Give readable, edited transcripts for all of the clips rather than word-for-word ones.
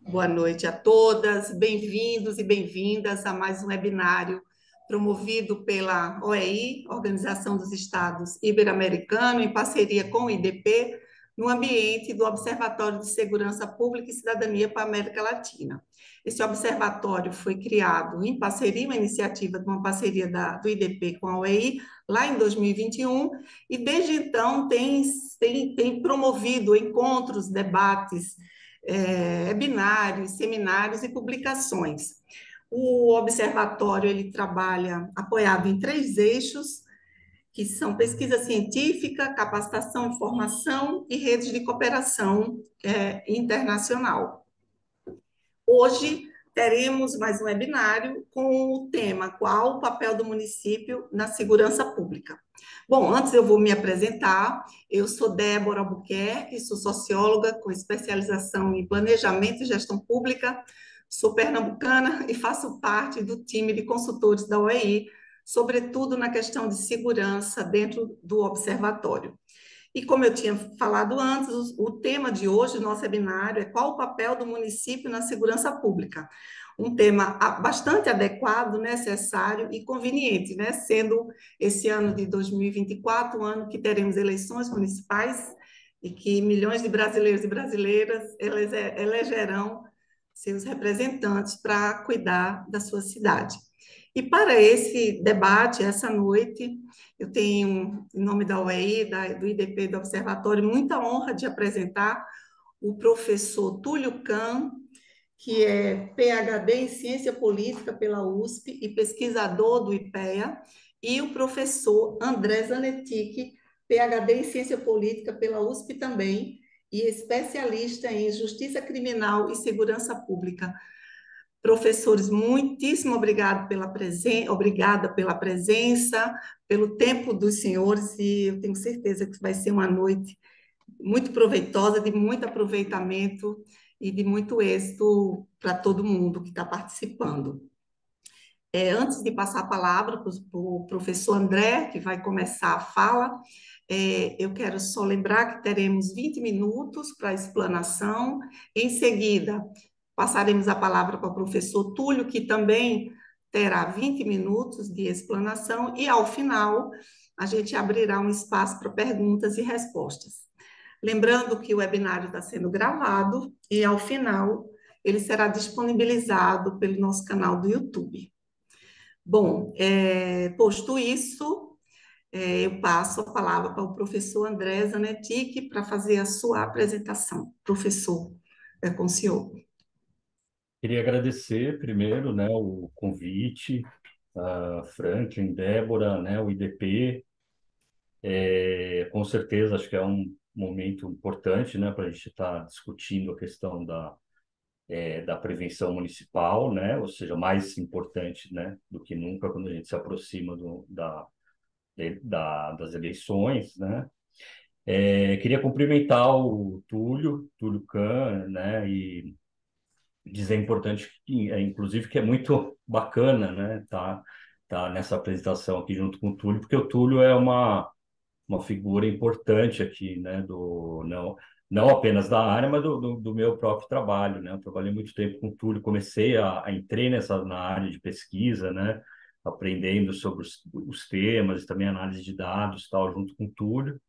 Boa noite a todas, bem-vindos e bem-vindas a mais um webinário promovido pela OEI, Organização dos Estados Ibero-Americano, em parceria com o IDP, no ambiente do Observatório de Segurança Pública e Cidadania para a América Latina. Esse observatório foi criado em parceria, uma iniciativa de uma parceria do IDP com a OEI, lá em 2021, e desde então tem promovido encontros, debates, webinários, seminários e publicações. O observatório ele trabalha apoiado em três eixos, que são pesquisa científica, capacitação e formação e redes de cooperação internacional. Hoje teremos mais um webinário com o tema Qual o papel do município na segurança pública? Bom, antes eu vou me apresentar. Eu sou Débora Albuquerque, sou socióloga com especialização em planejamento e gestão pública, sou pernambucana e faço parte do time de consultores da OEI, sobretudo na questão de segurança dentro do observatório. E como eu tinha falado antes, o tema de hoje do nosso webinário é qual o papel do município na segurança pública. Um tema bastante adequado, necessário e conveniente, né? Sendo esse ano de 2024 um ano que teremos eleições municipais e que milhões de brasileiros e brasileiras elegerão seus representantes para cuidar da sua cidade. E para esse debate, essa noite, eu tenho, em nome da UEI, do IDP, do Observatório, muita honra de apresentar o professor Túlio Kahn, que é PhD em Ciência Política pela USP e pesquisador do IPEA, e o professor André Zanetti, PhD em Ciência Política pela USP também, e especialista em Justiça Criminal e Segurança Pública. Professores, muitíssimo obrigada pela presença, pelo tempo dos senhores, e eu tenho certeza que vai ser uma noite muito proveitosa, de muito aproveitamento e de muito êxito para todo mundo que está participando. Antes de passar a palavra para o professor André, que vai começar a fala, eu quero só lembrar que teremos 20 minutos para a explanação. Em seguida, passaremos a palavra para o professor Túlio, que também terá 20 minutos de explanação, e ao final a gente abrirá um espaço para perguntas e respostas. Lembrando que o webinário está sendo gravado e, ao final, ele será disponibilizado pelo nosso canal do YouTube. Bom, posto isso, eu passo a palavra para o professor André Zanetti para fazer a sua apresentação. Professor, é com o senhor. Queria agradecer primeiro, né, o convite, a Franklin, Débora, né, o IDP. Com certeza, acho que é um momento importante, né, para a gente estar discutindo a questão da prevenção municipal, né, ou seja, mais importante, né, do que nunca quando a gente se aproxima das eleições, né. Queria cumprimentar o Túlio Kahn, né, e dizer importante, inclusive, que é muito bacana, né, tá nessa apresentação aqui junto com o Túlio, porque o Túlio é uma figura importante aqui, né, não apenas da área, mas do meu próprio trabalho, né. Eu trabalhei muito tempo com o Túlio, entrei na área de pesquisa, né, aprendendo sobre os temas e também análise de dados, tal, junto com o Túlio.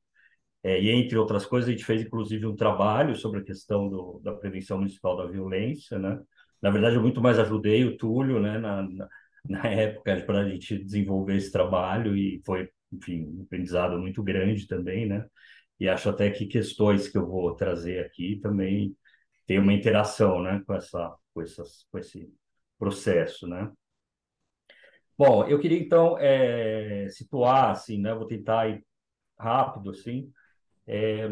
E entre outras coisas, a gente fez inclusive um trabalho sobre a questão da prevenção municipal da violência, né? Na verdade, eu muito mais ajudei o Túlio, né, na época, para a gente desenvolver esse trabalho, e foi, enfim, um aprendizado muito grande também, né? E acho até que questões que eu vou trazer aqui também tem uma interação, né, com esse processo, né? Bom, eu queria então situar, assim, né? Vou tentar ir rápido, assim,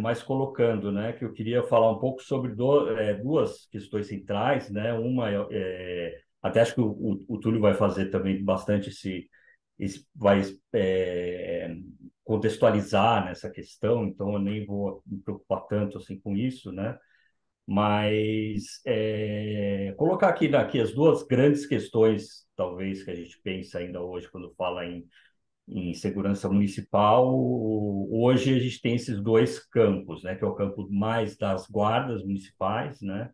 mas colocando, né, que eu queria falar um pouco sobre duas questões centrais, né? Uma até acho que o Túlio vai fazer também bastante vai contextualizar nessa questão, então eu nem vou me preocupar tanto assim com isso, né? Mas colocar aqui as duas grandes questões, talvez, que a gente pensa ainda hoje quando fala em segurança municipal. Hoje a gente tem esses dois campos, né, que é o campo mais das guardas municipais, né,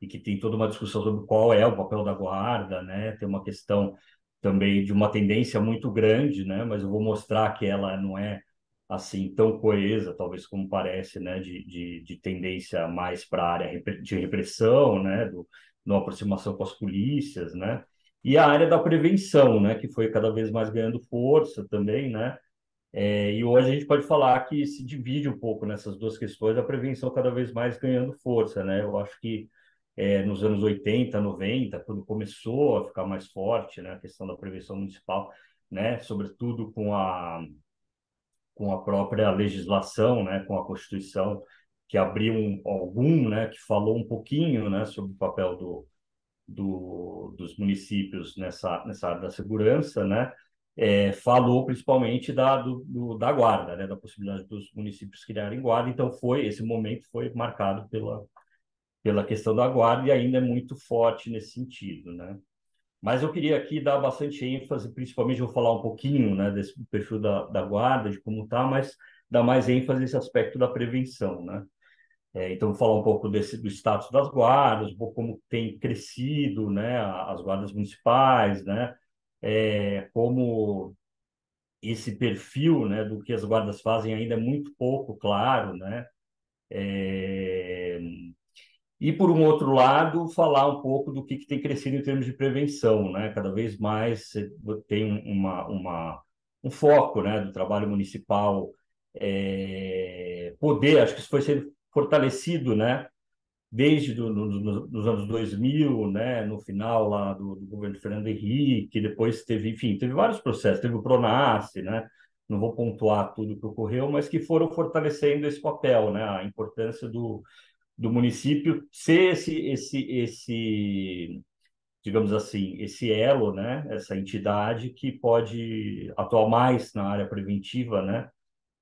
e que tem toda uma discussão sobre qual é o papel da guarda, né? Tem uma questão também de uma tendência muito grande, né? Mas eu vou mostrar que ela não é assim tão coesa, talvez como parece, né? De tendência mais para a área de repressão, né? No aproximação com as polícias, né? E a área da prevenção, né? Que foi cada vez mais ganhando força também, né? E hoje a gente pode falar que se divide um pouco nessas duas questões, a prevenção cada vez mais ganhando força, né? Eu acho que nos anos 80, 90, quando começou a ficar mais forte, né, a questão da prevenção municipal, né, sobretudo com a própria legislação, né, com a Constituição, que abriu algum, né, que falou um pouquinho, né, sobre o papel dos municípios nessa área da segurança, né, falou principalmente da guarda, né, da possibilidade dos municípios criarem guarda. Então esse momento foi marcado pela questão da guarda e ainda é muito forte nesse sentido, né? Mas eu queria aqui dar bastante ênfase, principalmente eu vou falar um pouquinho, né, desse perfil da guarda, de como tá, mas dar mais ênfase nesse aspecto da prevenção, né? Então, vou falar um pouco do status das guardas, um pouco como tem crescido, né, as guardas municipais, né, como esse perfil, né, do que as guardas fazem ainda é muito pouco claro, né, é, e, por um outro lado, falar um pouco do que tem crescido em termos de prevenção, né? Cada vez mais você tem um foco, né, do trabalho municipal, poder, acho que isso foi sendo fortalecido, né? Desde dos anos 2000, né, no final lá do governo Fernando Henrique, depois teve, enfim, teve vários processos, teve o Pronace, né? Não vou pontuar tudo que ocorreu, mas que foram fortalecendo esse papel, né? A importância do município ser digamos assim, esse elo, né? Essa entidade que pode atuar mais na área preventiva, né?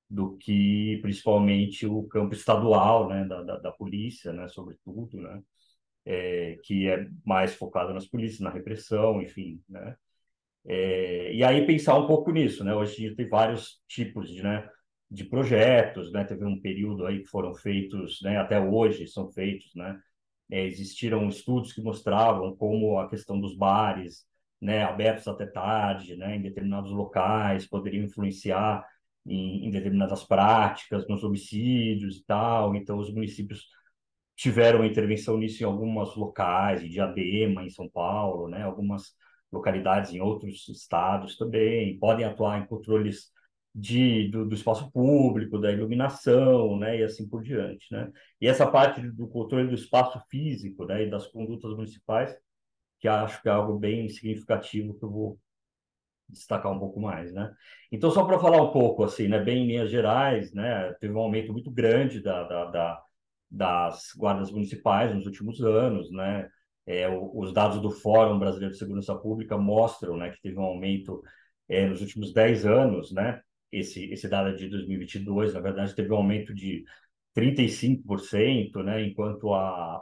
Do que principalmente o campo estadual, né? Da polícia, né? Sobretudo, né? Que é mais focado nas polícias, na repressão, enfim, né? E aí pensar um pouco nisso, né? Hoje em dia tem vários tipos de projetos, né? Teve um período aí que foram feitos, né? Até hoje são feitos, né? Existiram estudos que mostravam como a questão dos bares, né? Abertos até tarde, né? Em determinados locais poderiam influenciar em determinadas práticas, nos homicídios e tal. Então os municípios tiveram intervenção nisso em alguns locais, em Diadema, em São Paulo, né? Algumas localidades em outros estados também, podem atuar em controles do espaço público, da iluminação, né? E assim por diante, né? E essa parte do controle do espaço físico, né? E das condutas municipais, que acho que é algo bem significativo que eu vou destacar um pouco mais, né? Então, só para falar um pouco, assim, né, bem em linhas gerais, né, teve um aumento muito grande das guardas municipais nos últimos anos, né? Os dados do Fórum Brasileiro de Segurança Pública mostram, né, que teve um aumento nos últimos 10 anos, né? Esse dado é de 2022, na verdade, teve um aumento de 35%, né? Enquanto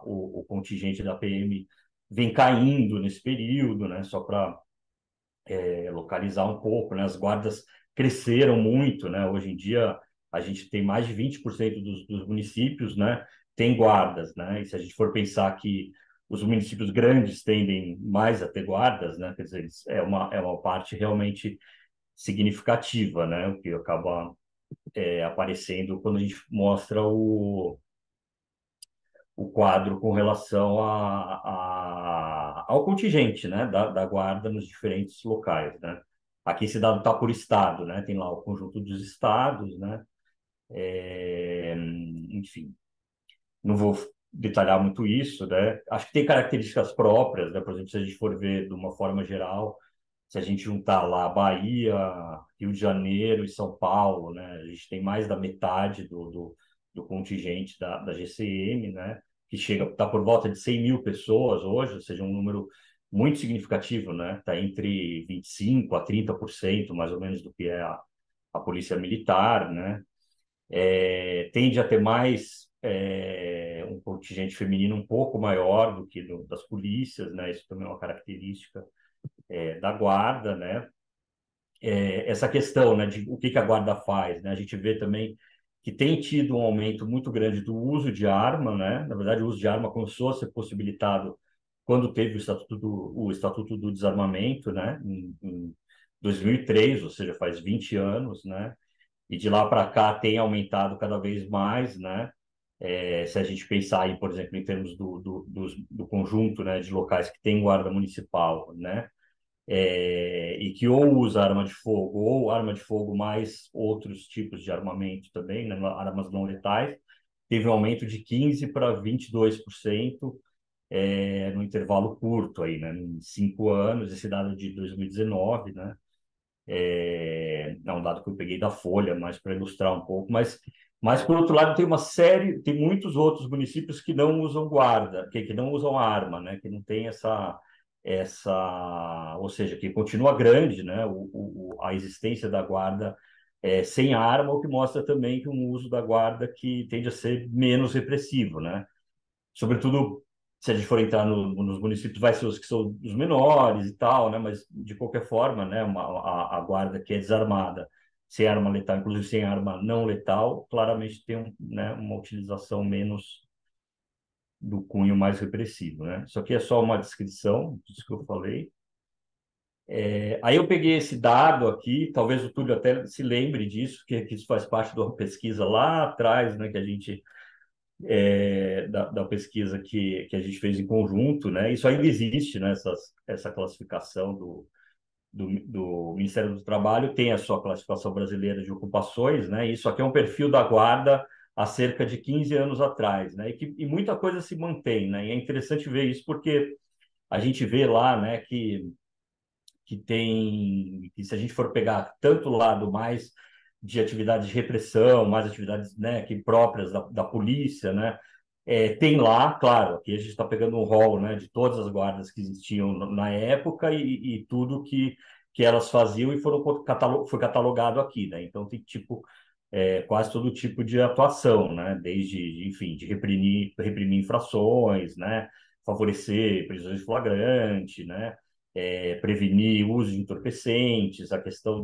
o contingente da PM vem caindo nesse período, né? Só para localizar um pouco, né? As guardas cresceram muito, né? Hoje em dia a gente tem mais de 20% dos municípios, né? Tem guardas, né? E se a gente for pensar que os municípios grandes tendem mais a ter guardas, né? Quer dizer, é uma parte realmente significativa, né? O que acaba aparecendo quando a gente mostra o quadro com relação ao contingente, né, da guarda nos diferentes locais, né? Aqui esse dado está por estado, né? Tem lá o conjunto dos estados, né? Enfim, não vou detalhar muito isso, né? Acho que tem características próprias, né? Por exemplo, se a gente for ver de uma forma geral, se a gente juntar lá Bahia, Rio de Janeiro e São Paulo, né? A gente tem mais da metade do contingente da GCM, né? Que está por volta de 100 mil pessoas hoje, ou seja, um número muito significativo, né? Está entre 25% a 30% mais ou menos do que é a polícia militar, né? Tende a ter mais um contingente feminino um pouco maior do que das polícias, né? Isso também é uma característica da guarda, né? Essa questão, né, de o que a guarda faz, né? A gente vê também que tem tido um aumento muito grande do uso de arma, né? Na verdade, o uso de arma começou a ser possibilitado quando teve o Estatuto do Desarmamento, né? Em 2003, ou seja, faz 20 anos, né? E de lá para cá tem aumentado cada vez mais, né? Se a gente pensar aí, por exemplo, em termos do conjunto, né, de locais que tem guarda municipal, né? E que ou usa arma de fogo, ou arma de fogo mais outros tipos de armamento também, né, armas não letais, teve um aumento de 15 para 22% no intervalo curto aí, né, em 5 anos, esse dado de 2019, né, é um dado que eu peguei da Folha, mais para ilustrar um pouco, mas por outro lado tem muitos outros municípios que não usam guarda, que não usam arma, né, que não tem ou seja, que continua grande, né, a existência da guarda sem arma, o que mostra também que um uso da guarda que tende a ser menos repressivo, né? Sobretudo se a gente for entrar nos municípios, vai ser os que são os menores e tal, né? Mas de qualquer forma, né? A guarda que é desarmada, sem arma letal, inclusive sem arma não letal, claramente tem né, uma utilização menos do cunho mais repressivo, né? Isso aqui é só uma descrição disso que eu falei. Aí eu peguei esse dado aqui, talvez o Túlio até se lembre disso, que isso faz parte de uma pesquisa lá atrás, né? Que a gente da pesquisa que a gente fez em conjunto, né? Isso ainda existe, né? Essa classificação do Ministério do Trabalho tem a sua classificação brasileira de ocupações, né? Isso aqui é um perfil da guarda há cerca de 15 anos atrás, né? E muita coisa se mantém, né? E é interessante ver isso porque a gente vê lá, né, que se a gente for pegar tanto o lado mais de atividades de repressão, mais atividades, né, que próprias da polícia, né, tem lá, claro, aqui a gente está pegando um rol, né, de todas as guardas que existiam na época e tudo que elas faziam e foi catalogado aqui, né? Então tem tipo quase todo tipo de atuação, né? Desde, enfim, de reprimir infrações, né? Favorecer prisões de flagrante, né? Prevenir o uso de entorpecentes, a questão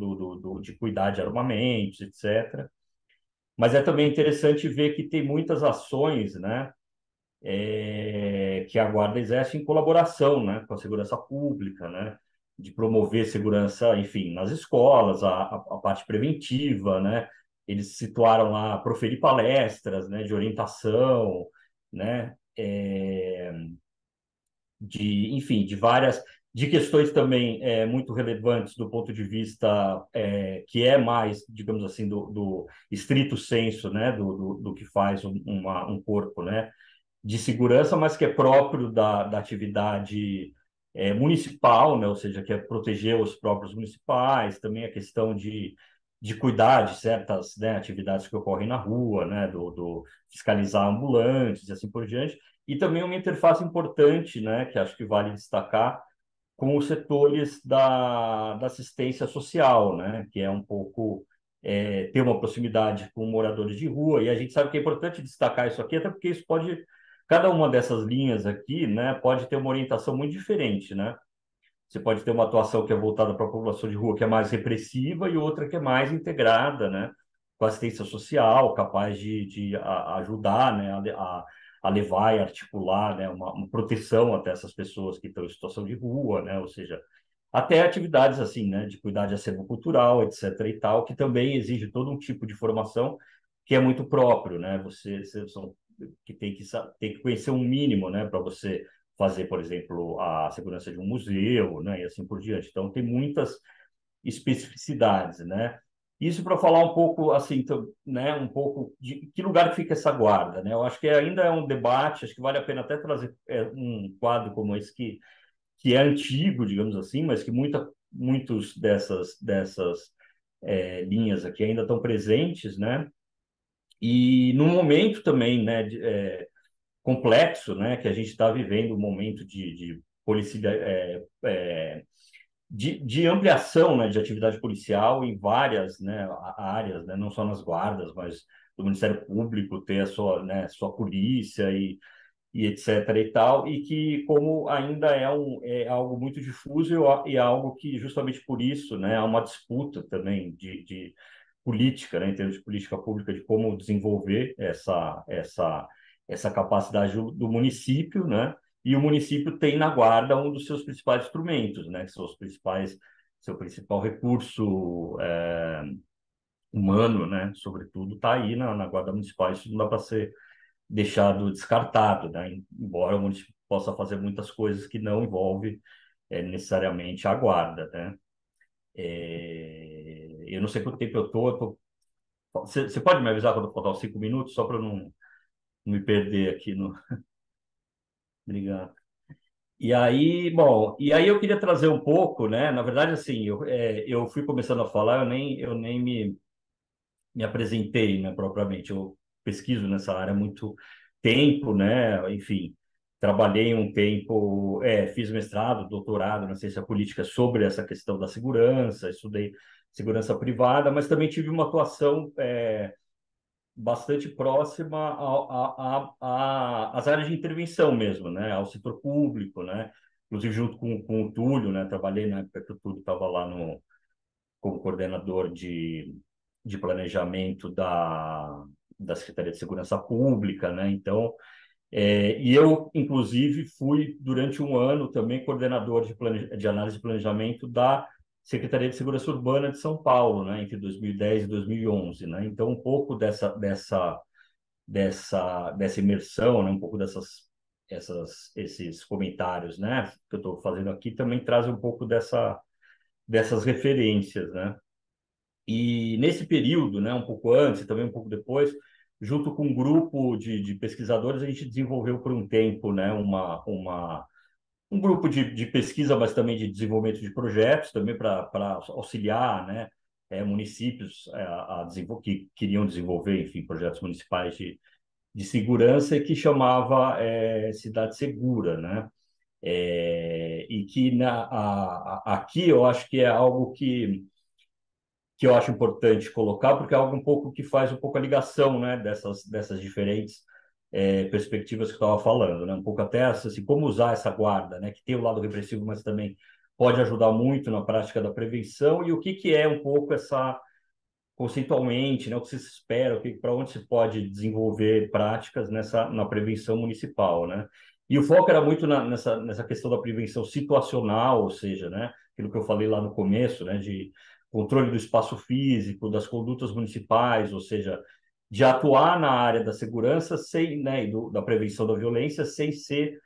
de cuidar de armamentos, etc. Mas é também interessante ver que tem muitas ações, né, que a Guarda exerce em colaboração, né, com a segurança pública, né, de promover segurança, enfim, nas escolas, a parte preventiva, né, eles situaram lá proferir palestras, né, de orientação, né, enfim, de questões também muito relevantes do ponto de vista que é mais, digamos assim, do estrito senso, né, do que faz um corpo, né, de segurança, mas que é próprio da atividade municipal, né, ou seja, que é proteger os próprios municipais, também a questão de cuidar de certas, né, atividades que ocorrem na rua, né, do fiscalizar ambulantes e assim por diante, e também uma interface importante, né, que acho que vale destacar, com os setores da assistência social, né, que é um pouco ter uma proximidade com moradores de rua, e a gente sabe que é importante destacar isso aqui, até porque isso pode, cada uma dessas linhas aqui, né, pode ter uma orientação muito diferente, né? Você pode ter uma atuação que é voltada para a população de rua, que é mais repressiva, e outra que é mais integrada, né? Com assistência social, capaz de ajudar, né? A levar e articular, né? Uma proteção até essas pessoas que estão em situação de rua, né? Ou seja, até atividades assim, né? De cuidar de acervo cultural, etc. e tal, que também exige todo um tipo de formação que é muito próprio, né? Que tem que conhecer um mínimo, né? Para você fazer, por exemplo, a segurança de um museu, né, e assim por diante. Então, tem muitas especificidades, né? Isso para falar um pouco, assim, então, né, um pouco de que lugar que fica essa guarda, né? Eu acho que ainda é um debate, acho que vale a pena até trazer um quadro como esse que é antigo, digamos assim, mas que muitos dessas linhas aqui ainda estão presentes, né? E no momento também, né, complexo, né, que a gente está vivendo um momento de policia, de ampliação, né, de atividade policial em várias, né, áreas, né, não só nas guardas, mas do Ministério Público ter a sua, né, sua polícia e etc. e tal, e que como ainda é algo muito difuso e algo que justamente por isso, né, há uma disputa também política, né, em termos de política pública, de como desenvolver essa capacidade do município, né? E o município tem na guarda um dos seus principais instrumentos, né? Que são os principais, seu principal recurso humano, né? Sobretudo, está aí na guarda municipal. Isso não dá para ser deixado descartado, né? Embora o município possa fazer muitas coisas que não envolve necessariamente a guarda, né? Eu não sei quanto tempo eu tô. Você pode me avisar quando faltar os 5 minutos, só para não me perder aqui no. Obrigado. E aí, bom, e aí eu queria trazer um pouco, né? Na verdade, assim, eu fui começando a falar, eu nem me apresentei, né, propriamente. Eu pesquiso nessa área há muito tempo, né? Enfim, trabalhei um tempo, fiz mestrado, doutorado na ciência política sobre essa questão da segurança, estudei segurança privada, mas também tive uma atuação bastante próxima às áreas de intervenção mesmo, né? Ao setor público, né? Inclusive junto com o Túlio, né? Trabalhei na época que o Túlio estava lá como coordenador de planejamento da Secretaria de Segurança Pública, né? Então, e eu, inclusive, fui durante um ano também coordenador de análise de planejamento da Secretaria de Segurança Urbana de São Paulo, né? Entre 2010 e 2011, né? Então, um pouco dessa imersão, né? Um pouco esses comentários, né? Que eu estou fazendo aqui também traz um pouco dessas referências, né? E nesse período, né, um pouco antes e também um pouco depois, junto com um grupo de pesquisadores, a gente desenvolveu por um tempo, né, um grupo de pesquisa, mas também de desenvolvimento de projetos, também para auxiliar, né, municípios que queriam desenvolver, enfim, projetos municipais de segurança, e que chamava Cidade Segura, né? E que aqui eu acho que é algo que eu acho importante colocar, porque é algo um pouco que faz um pouco a ligação, né, dessas diferentes perspectivas que eu estava falando, né, um pouco até assim, como usar essa guarda, né, que tem o lado repressivo, mas também pode ajudar muito na prática da prevenção, e o que é um pouco essa conceitualmente, né, o que se espera, para onde se pode desenvolver práticas na prevenção municipal, né? E o foco era muito nessa questão da prevenção situacional, ou seja, né, aquilo que eu falei lá no começo, né, de controle do espaço físico, das condutas municipais, ou seja, de atuar na área da segurança sem, né, da prevenção da violência, sem ser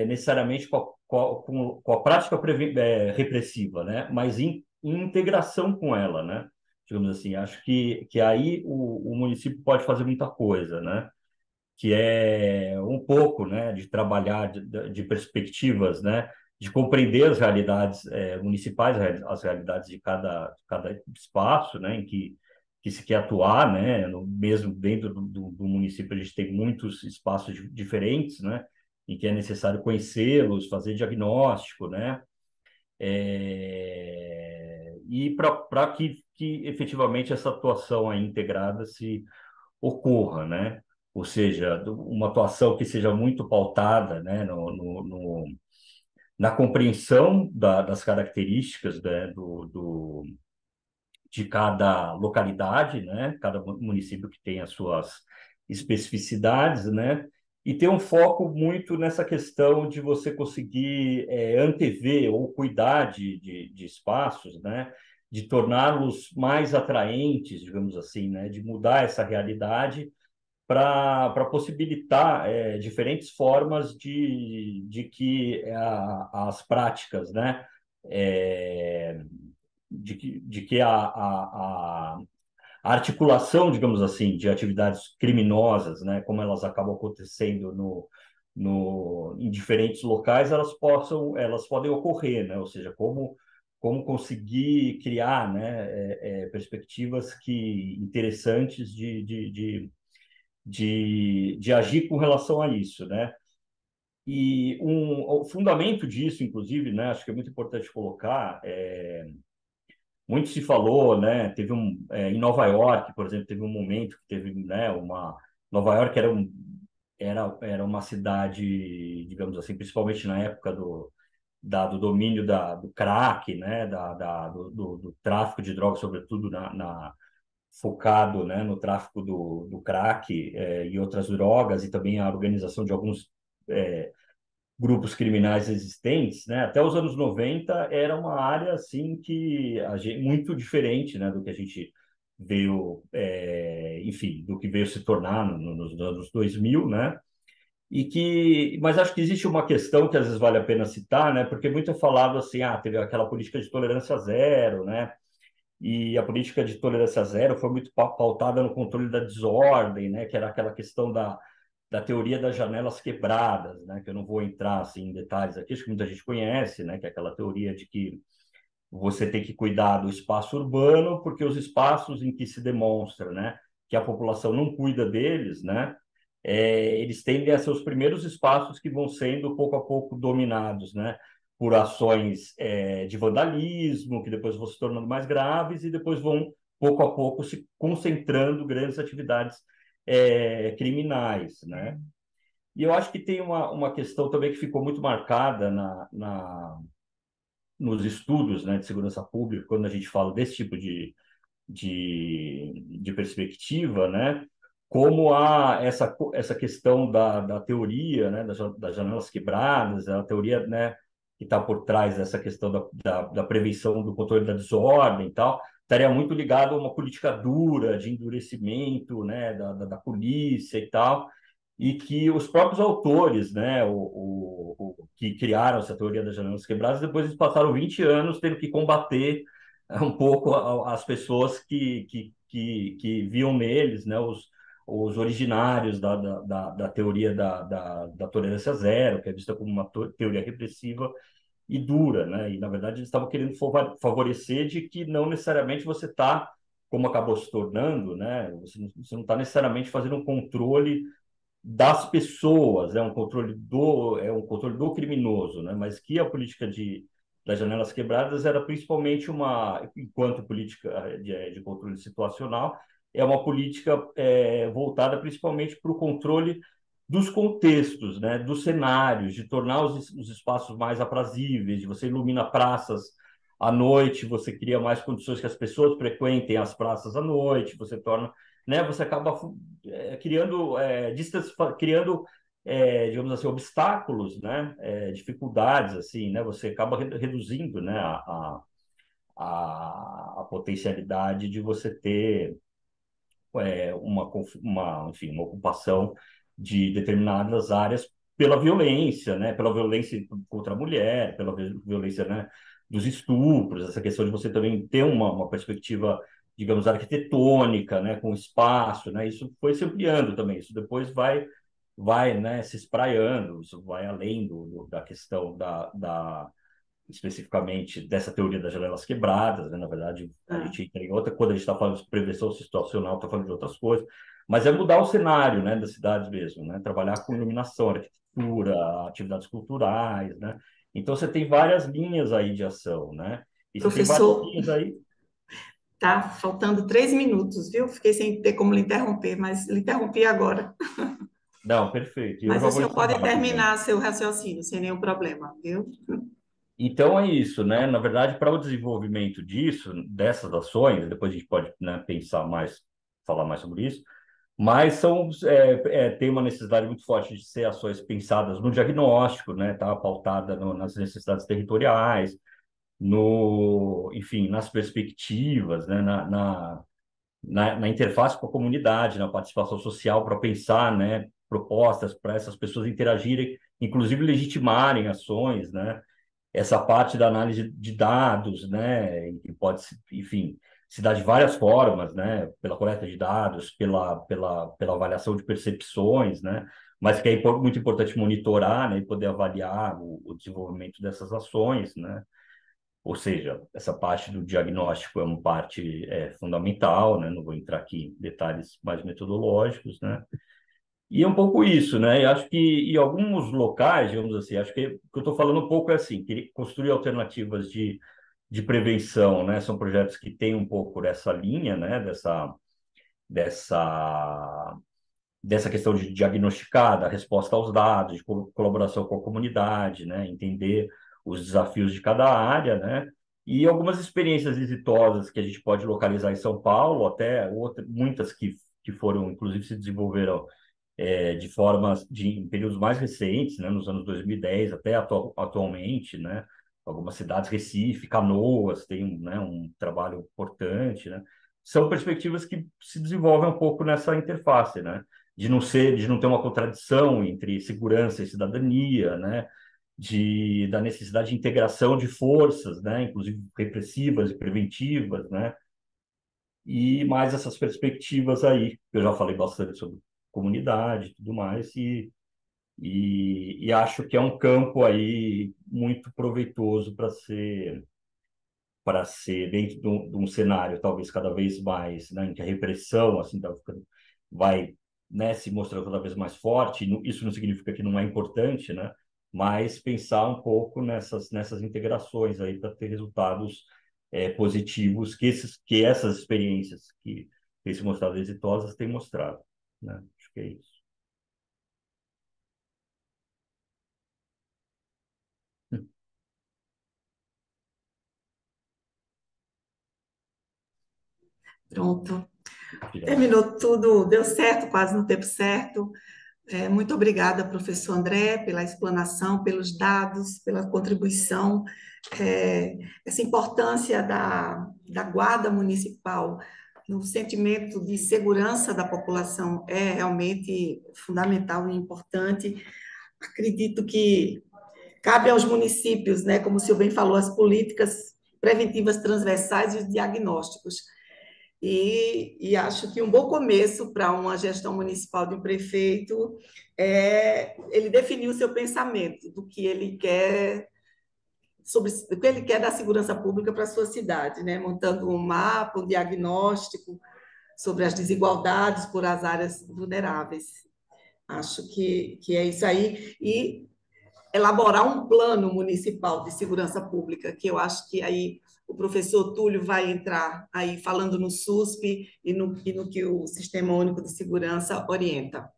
necessariamente com a prática repressiva, né, mas em integração com ela, né? Digamos assim, acho que aí o município pode fazer muita coisa, né? Que é um pouco, né, de trabalhar de perspectivas, né, de compreender as realidades municipais, as realidades de cada espaço, né, em que se quer atuar, né, mesmo dentro do município a gente tem muitos espaços diferentes, né, em que é necessário conhecê-los, fazer diagnóstico, né, e para que efetivamente essa atuação aí integrada se ocorra, né? Ou seja, uma atuação que seja muito pautada, né, na compreensão das características, né, de cada localidade, né? Cada município que tem as suas especificidades, né? E ter um foco muito nessa questão de você conseguir antever ou cuidar de espaços, né? De torná-los mais atraentes, digamos assim, né? De mudar essa realidade para possibilitar diferentes formas de que as práticas, né? É, de que a articulação, digamos assim, de atividades criminosas, né, como elas acabam acontecendo em diferentes locais, elas podem ocorrer, né, ou seja, como conseguir criar, né, perspectivas interessantes de agir com relação a isso, né? E o fundamento disso, inclusive, né, acho que é muito importante colocar, muito se falou, né? Em Nova York, por exemplo, teve um momento que teve, né? Nova York era uma cidade, digamos assim, principalmente na época do domínio do crack, né? Do tráfico de drogas, sobretudo focado, né, no tráfico do crack e outras drogas, e também a organização de alguns grupos criminais existentes, né? Até os anos 90 era uma área assim que muito diferente, né, do que a gente veio, enfim, do que veio se tornar nos anos 2000, né? Mas acho que existe uma questão que às vezes vale a pena citar, né? Porque muito é falado assim, teve aquela política de tolerância zero, né? E a política de tolerância zero foi muito pautada no controle da desordem, né? Que era aquela questão da teoria das janelas quebradas, né? Que eu não vou entrar assim em detalhes aqui, acho que muita gente conhece, né? Que é aquela teoria de que você tem que cuidar do espaço urbano, porque os espaços em que se demonstra, né, que a população não cuida deles, né, eles tendem a ser os primeiros espaços que vão sendo pouco a pouco dominados, né, por ações de vandalismo, que depois vão se tornando mais graves e depois vão pouco a pouco se concentrando grandes atividades criminais, né? E eu acho que tem uma questão também que ficou muito marcada nos estudos, né, de segurança pública, quando a gente fala desse tipo de perspectiva, né, como há essa questão da teoria, né, das janelas quebradas, a teoria, né, que está por trás dessa questão da prevenção do controle da desordem e tal, estaria muito ligado a uma política dura de endurecimento, né, da polícia e tal, e que os próprios autores, né, que criaram essa teoria das janelas quebradas, depois eles passaram 20 anos tendo que combater um pouco as pessoas que viam neles, né, os originários da teoria da tolerância zero, que é vista como uma teoria repressiva e dura, né? E, na verdade, eles estavam querendo favorecer de que não necessariamente você está, como acabou se tornando, né? Você não está necessariamente fazendo um controle das pessoas, é um controle do criminoso, né? Mas que a política das janelas quebradas era principalmente enquanto política de controle situacional, é uma política voltada principalmente para o controle dos contextos, né? Dos cenários, de tornar os espaços mais aprazíveis, de você ilumina praças à noite, você cria mais condições que as pessoas frequentem as praças à noite, você torna, né? Você acaba criando criando digamos assim, obstáculos, né? Dificuldades, assim, né? Você acaba reduzindo, né? A potencialidade de você ter enfim, uma ocupação de determinadas áreas pela violência, né? Pela violência contra a mulher, pela violência, né? Dos estupros, essa questão de você também ter uma perspectiva, digamos, arquitetônica, né? Com espaço, né? Isso foi se ampliando também. Isso depois vai, né? Se espraiando. Isso vai além da questão especificamente dessa teoria das janelas quebradas, né? Na verdade, a Ah, gente entra em outra, quando a gente está falando de prevenção situacional, está falando de outras coisas, mas é mudar o cenário, né, das cidades mesmo, né? Trabalhar com iluminação, arquitetura, atividades culturais, né? Então você tem várias linhas aí de ação, né? E você tem várias professor, linhas aí. tá faltando 3 minutos, viu? Fiquei sem ter como lhe interromper, mas lhe interrompi agora. Não, perfeito. E eu Mas já o vou senhor pode encerrar também. terminar seu raciocínio sem nenhum problema, viu? Então é isso, né? Na verdade, para o desenvolvimento dessas ações, depois a gente pode, né, pensar mais, falar mais sobre isso, mas tem uma necessidade muito forte de ser ações pensadas no diagnóstico, né? Tá pautada nas necessidades territoriais, enfim, nas perspectivas, né? Na interface com a comunidade, na participação social para pensar, né? Propostas para essas pessoas interagirem, inclusive legitimarem ações, né? Essa parte da análise de dados, né, que pode, enfim, se dar de várias formas, né, pela coleta de dados, pela avaliação de percepções, né, mas que é muito importante monitorar, né, e poder avaliar o desenvolvimento dessas ações, né, ou seja, essa parte do diagnóstico é uma parte fundamental, né, não vou entrar aqui em detalhes mais metodológicos, né, e é um pouco isso, né? E acho que em alguns locais, digamos assim, acho que o que eu estou falando um pouco é assim, que construir alternativas de prevenção, né? São projetos que têm um pouco dessa linha, né? Dessa, dessa questão de diagnosticar, da resposta aos dados, de colaboração com a comunidade, né? Entender os desafios de cada área, né? E algumas experiências exitosas que a gente pode localizar em São Paulo, até muitas que foram, inclusive, se desenvolveram de formas em períodos mais recentes, né, nos anos 2010 até atualmente, né, algumas cidades, Recife, Canoas, tem né, um trabalho importante, né, são perspectivas que se desenvolvem um pouco nessa interface, né, de não ter uma contradição entre segurança e cidadania, né, da necessidade de integração de forças, né, inclusive repressivas e preventivas, né, e mais essas perspectivas aí. Eu já falei bastante sobre comunidade e tudo mais, e acho que é um campo aí muito proveitoso para ser dentro de um cenário talvez cada vez mais, né, em que a repressão assim vai, né, se mostrando cada vez mais forte. Isso não significa que não é importante, né, mas pensar um pouco nessas integrações aí para ter resultados positivos que essas experiências que têm se mostrado exitosas têm mostrado, né? Acho que é isso. Pronto. Obrigado. Terminou tudo, deu certo, quase no tempo certo. Muito obrigada, professor André, pela explanação, pelos dados, pela contribuição. Essa importância da guarda municipal no sentimento de segurança da população é realmente fundamental e importante. Acredito que cabe aos municípios, né, como o senhor bem falou, as políticas preventivas transversais e os diagnósticos. E acho que um bom começo para uma gestão municipal de um prefeito é ele definir o seu pensamento do que ele quer sobre o que ele quer da segurança pública para a sua cidade, né? Montando um mapa, um diagnóstico sobre as desigualdades por as áreas vulneráveis. Acho que é isso aí. E elaborar um plano municipal de segurança pública, que eu acho que aí o professor Túlio vai entrar aí falando no SUSP e no que o Sistema Único de Segurança orienta.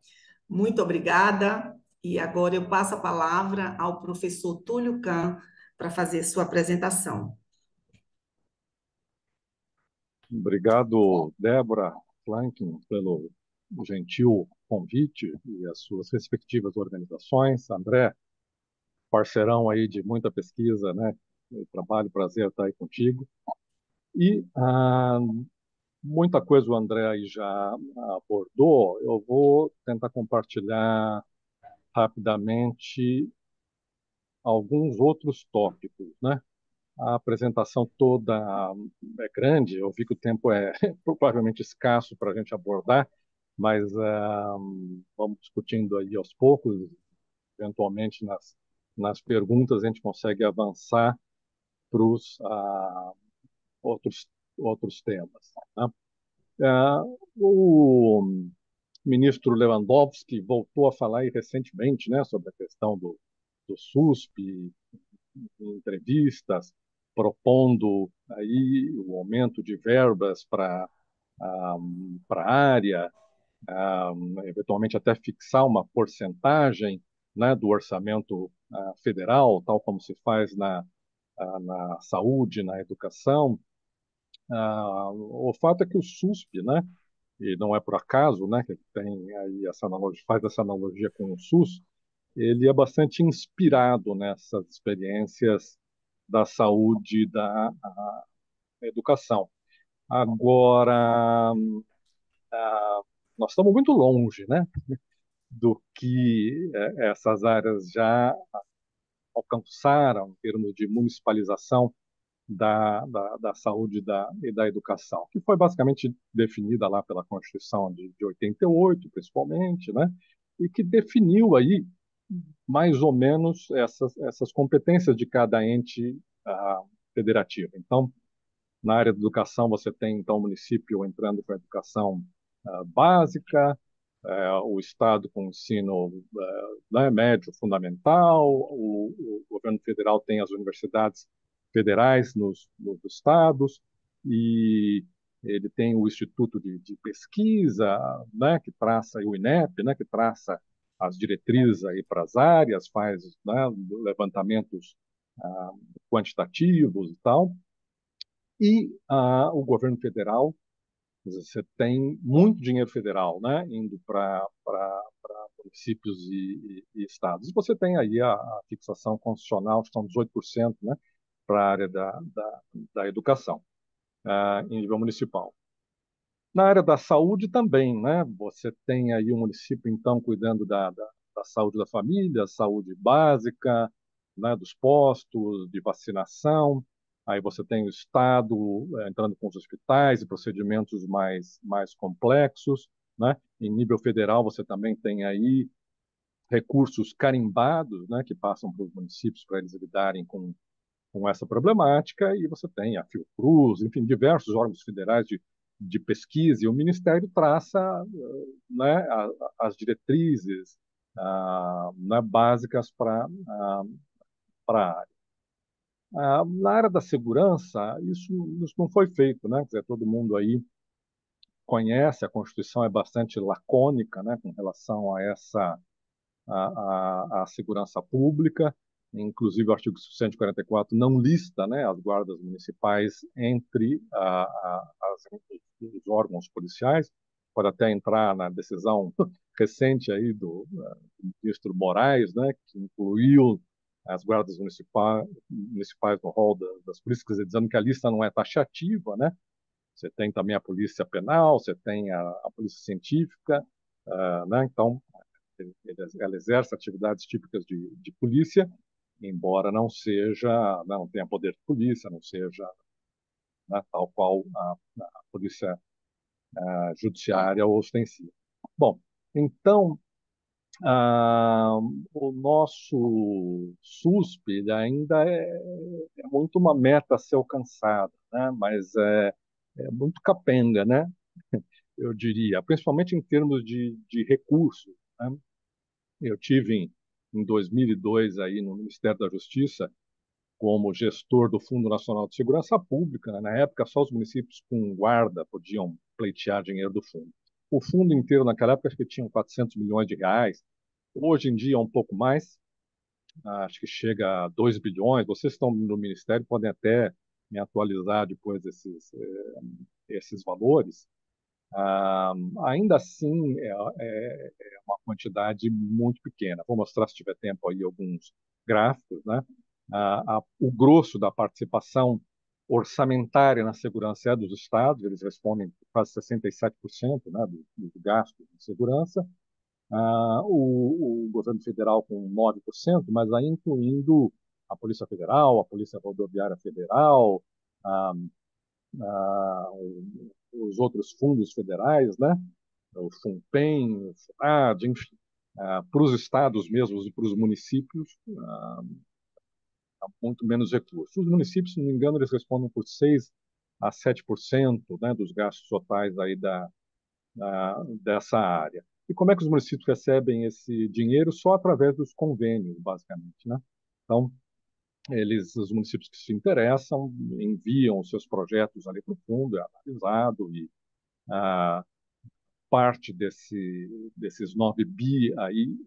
Muito obrigada, e agora eu passo a palavra ao professor Túlio Kahn para fazer sua apresentação. Obrigado, Débora Flanking, pelo gentil convite e as suas respectivas organizações. André, parceirão aí de muita pesquisa, né? Trabalho, prazer estar aí contigo. E muita coisa o André aí já abordou. Eu vou tentar compartilhar rapidamente alguns outros tópicos, né? A apresentação toda é grande, eu vi que o tempo é provavelmente escasso para a gente abordar, mas vamos discutindo aí aos poucos, eventualmente nas perguntas a gente consegue avançar para os outros temas. Né? Ah, o ministro Lewandowski voltou a falar aí recentemente, né, sobre a questão do SUSP, em entrevistas, propondo aí o aumento de verbas para a área, eventualmente até fixar uma porcentagem, né, do orçamento federal, tal como se faz na saúde, na educação. O fato é que o SUSP, né, e não é por acaso, né, que tem aí essa analogia, faz essa analogia com o SUS, ele é bastante inspirado nessas experiências da saúde e da educação. Agora, nós estamos muito longe, né, do que essas áreas já alcançaram em termos de municipalização da saúde e da educação, que foi basicamente definida lá pela Constituição de 88, principalmente, né, e que definiu aí mais ou menos essas competências de cada ente federativo. Então, na área de educação, você tem, então, o município entrando com a educação básica, o Estado com o ensino né, médio fundamental, o governo federal tem as universidades federais nos estados, e ele tem o Instituto de Pesquisa, né, que traça, e o INEP, né, que traça as diretrizes aí para as áreas, faz né, levantamentos quantitativos e tal. E o governo federal, quer dizer, você tem muito dinheiro federal, né, indo para municípios e estados. E você tem aí a fixação constitucional, que são 18%, né, para a área da educação, em nível municipal. Na área da saúde também, né? Você tem aí o município, então, cuidando da saúde da família, saúde básica, né, dos postos, de vacinação. Aí você tem o Estado entrando com os hospitais e procedimentos mais complexos, né? Em nível federal, você também tem aí recursos carimbados, né, que passam para os municípios para eles lidarem com essa problemática, e você tem a Fiocruz, enfim, diversos órgãos federais de pesquisa, e o Ministério traça, né, as diretrizes, né, básicas para a área. Na área da segurança, isso não foi feito, né? Quer dizer, todo mundo aí conhece, a Constituição é bastante lacônica, né, com relação a essa a segurança pública. Inclusive, o artigo 144 não lista, né, as guardas municipais entre os órgãos policiais. Pode até entrar na decisão recente aí do ministro Moraes, né, que incluiu as guardas municipais no rol das polícias, dizendo que a lista não é taxativa, né? Você tem também a polícia penal, você tem a polícia científica, né? Então, ela exerce atividades típicas de polícia, embora não tenha poder de polícia, não seja, né, tal qual a polícia judiciária ou ostensiva. Bom, então, ah, o nosso SUSP ele ainda é muito uma meta a ser alcançada, né? Mas é muito capenga, né? Eu diria, principalmente em termos de recursos, né? Eu tive em 2002 aí no Ministério da Justiça como gestor do Fundo Nacional de Segurança Pública, né? Na época, só os municípios com guarda podiam pleitear dinheiro do fundo. O fundo inteiro naquela época acho que tinha 400 milhões de reais. Hoje em dia, um pouco mais, acho que chega a 2 bilhões. Vocês estão no Ministério, podem até me atualizar depois esses valores. Ah, ainda assim, é uma quantidade muito pequena. Vou mostrar, se tiver tempo, aí alguns gráficos, né? O grosso da participação orçamentária na segurança é dos estados, eles respondem por quase 67%, né, do gasto de segurança. O governo federal com 9%, mas aí incluindo a Polícia Federal, a Polícia Rodoviária Federal, ah, os outros fundos federais, né? O FUNPEM, o FUNAD, enfim, para os estados mesmos e para os municípios, há muito menos recursos. Os municípios, se não me engano, eles respondem por 6 a 7%, né, dos gastos totais aí dessa área. E como é que os municípios recebem esse dinheiro? Só através dos convênios, basicamente, né? Então, os municípios que se interessam enviam os seus projetos ali para o fundo, é analisado e parte desses 9 bi aí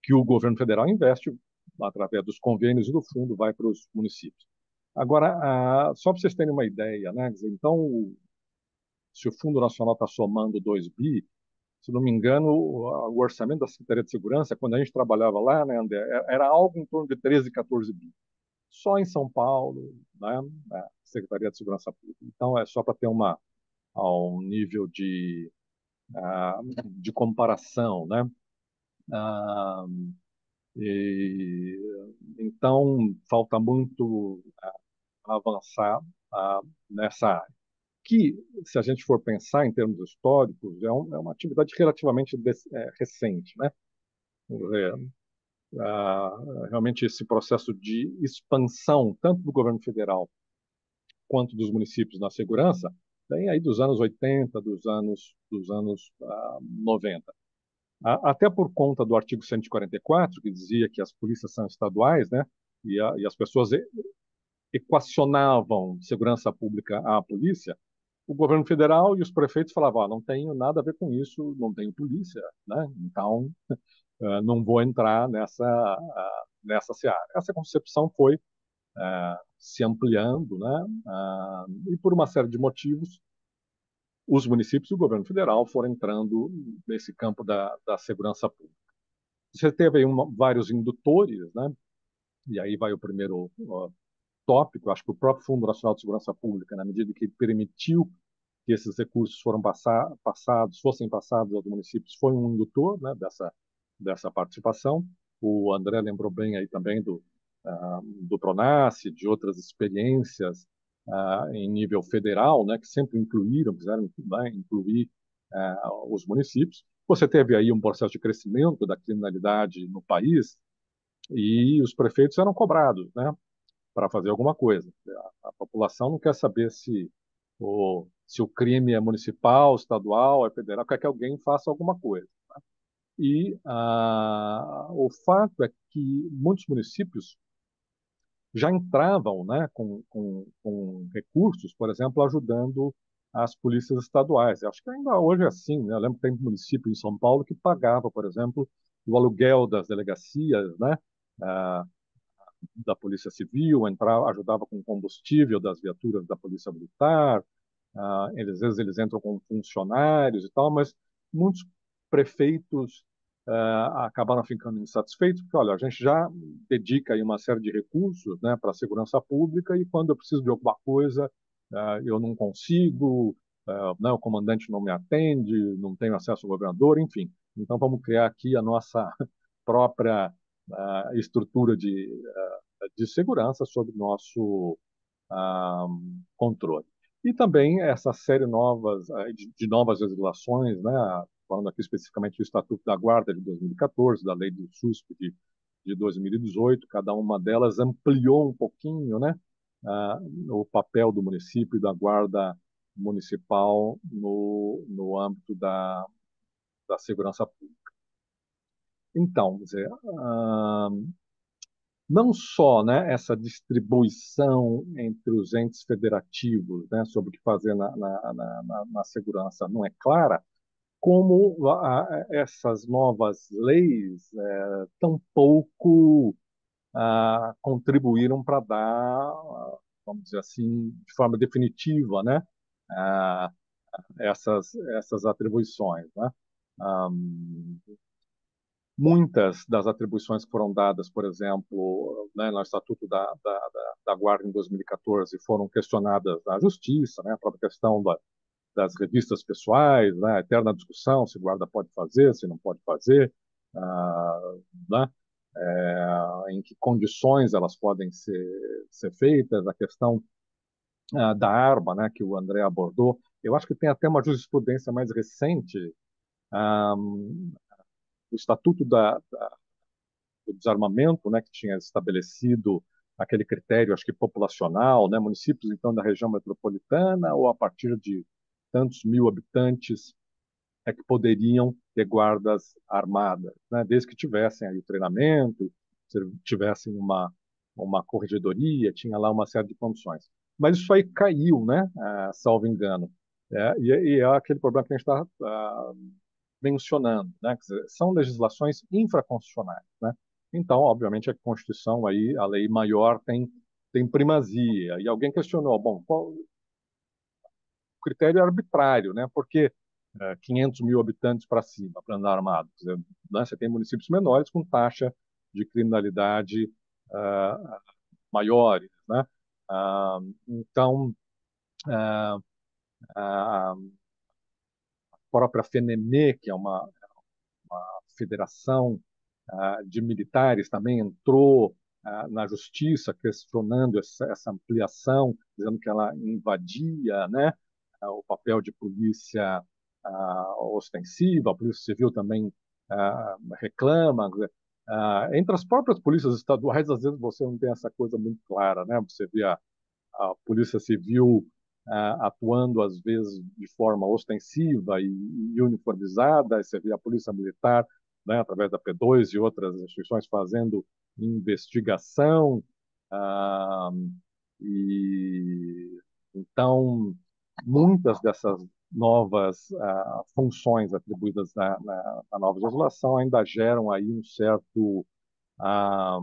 que o governo federal investe através dos convênios e do fundo vai para os municípios. Agora, só para vocês terem uma ideia, né? Então, se o Fundo Nacional está somando 2 bi, se não me engano, o orçamento da Secretaria de Segurança, quando a gente trabalhava lá, né, André, era algo em torno de 13, 14 bi. Só em São Paulo, né, a Secretaria de Segurança Pública. Então, é só para ter um nível de comparação, né? Ah, então, falta muito avançar nessa área. Que, se a gente for pensar em termos históricos, é uma atividade relativamente recente, né? Realmente esse processo de expansão, tanto do governo federal quanto dos municípios na segurança, vem aí dos anos 80, dos anos 90. Até por conta do artigo 144, que dizia que as polícias são estaduais, né? E as pessoas equacionavam segurança pública à polícia, o governo federal e os prefeitos falavam: não tenho nada a ver com isso, não tenho polícia, né? Então não vou entrar nessa seara. Essa concepção foi se ampliando, né? E por uma série de motivos, os municípios e o governo federal foram entrando nesse campo da segurança pública. Você teve aí vários indutores, né? E aí vai o primeiro tópico. Acho que o próprio Fundo Nacional de Segurança Pública, na medida que ele permitiu que esses recursos fossem passados aos municípios, foi um indutor, né, dessa participação. O André lembrou bem aí também do Pronace, de outras experiências em nível federal, né, que sempre quiseram, né, incluir os municípios. Você teve aí um processo de crescimento da criminalidade no país e os prefeitos eram cobrados, né, para fazer alguma coisa. A população não quer saber se o crime é municipal, estadual, é federal, quer que alguém faça alguma coisa. E o fato é que muitos municípios já entravam, né, com recursos, por exemplo, ajudando as polícias estaduais. Acho que ainda hoje é assim, né? Eu lembro que tem município em São Paulo que pagava, por exemplo, o aluguel das delegacias, né, ah, da Polícia Civil, ajudava com combustível das viaturas da Polícia Militar. Às vezes eles entram com funcionários e tal, mas muitos prefeitos acabaram ficando insatisfeitos, porque, olha, a gente já dedica aí uma série de recursos, né, para a segurança pública e quando eu preciso de alguma coisa, eu não consigo, né, o comandante não me atende, não tenho acesso ao governador, enfim. Então vamos criar aqui a nossa própria estrutura de segurança sob nosso ah, controle. E também essa série de novas legislações, né, falando aqui especificamente do Estatuto da Guarda de 2014, da Lei do SUSP de 2018, cada uma delas ampliou um pouquinho, né, o papel do município e da Guarda Municipal no âmbito da segurança pública. Então, quer dizer, não só, né, essa distribuição entre os entes federativos, né, sobre o que fazer na segurança não é clara, como essas novas leis tampouco contribuíram para dar, vamos dizer assim, de forma definitiva, né, ah, essas atribuições, né? Muitas das atribuições que foram dadas, por exemplo, né, no Estatuto da Guarda em 2014, foram questionadas na Justiça, né, a própria questão das revistas pessoais, né, a eterna discussão se guarda pode fazer, se não pode fazer, né, em que condições elas podem ser feitas, a questão da arma, né, que o André abordou. Eu acho que tem até uma jurisprudência mais recente, o Estatuto do Desarmamento, né, que tinha estabelecido aquele critério, acho que populacional, né, municípios então da região metropolitana ou a partir de tantos mil habitantes é que poderiam ter guardas armadas, né, desde que tivessem aí o treinamento, tivessem uma corregedoria, tinha lá uma série de condições. Mas isso aí caiu, né, salvo engano. E é aquele problema que a gente está mencionando, né? Quer dizer, são legislações infraconstitucionais, né? Então, obviamente, a Constituição aí, a lei maior tem primazia. E alguém questionou, bom, o critério é arbitrário, né? Por que 500 mil habitantes para cima, para andar armado? Quer dizer, né? Você tem municípios menores com taxa de criminalidade maiores, né? Então, a própria FENEME, que é uma federação de militares também entrou na justiça questionando essa ampliação, dizendo que ela invadia, né, o papel de polícia ostensiva. A Polícia Civil também reclama. Entre as próprias polícias estaduais, às vezes você não tem essa coisa muito clara, né? Você vê a Polícia Civil atuando às vezes de forma ostensiva e uniformizada, você vê a Polícia Militar, né, através da P2 e outras instituições fazendo investigação, ah, e então muitas dessas novas funções atribuídas na nova legislação ainda geram aí um certo ah,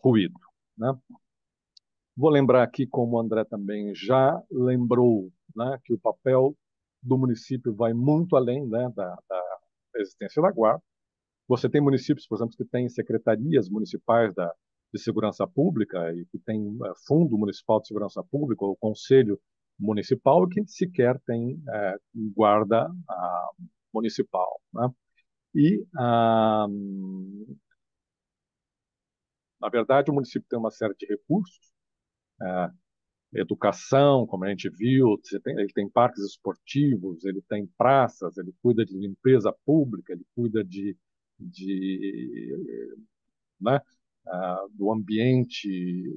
ruído, né? Vou lembrar aqui, como o André também já lembrou, né, que o papel do município vai muito além, né, da existência da guarda. Você tem municípios, por exemplo, que têm secretarias municipais de segurança pública e que têm fundo municipal de segurança pública ou conselho municipal e que sequer tem guarda municipal, né? E, na verdade, o município tem uma série de recursos, educação, como a gente viu, ele tem parques esportivos, ele tem praças, ele cuida de limpeza pública, ele cuida de né, do ambiente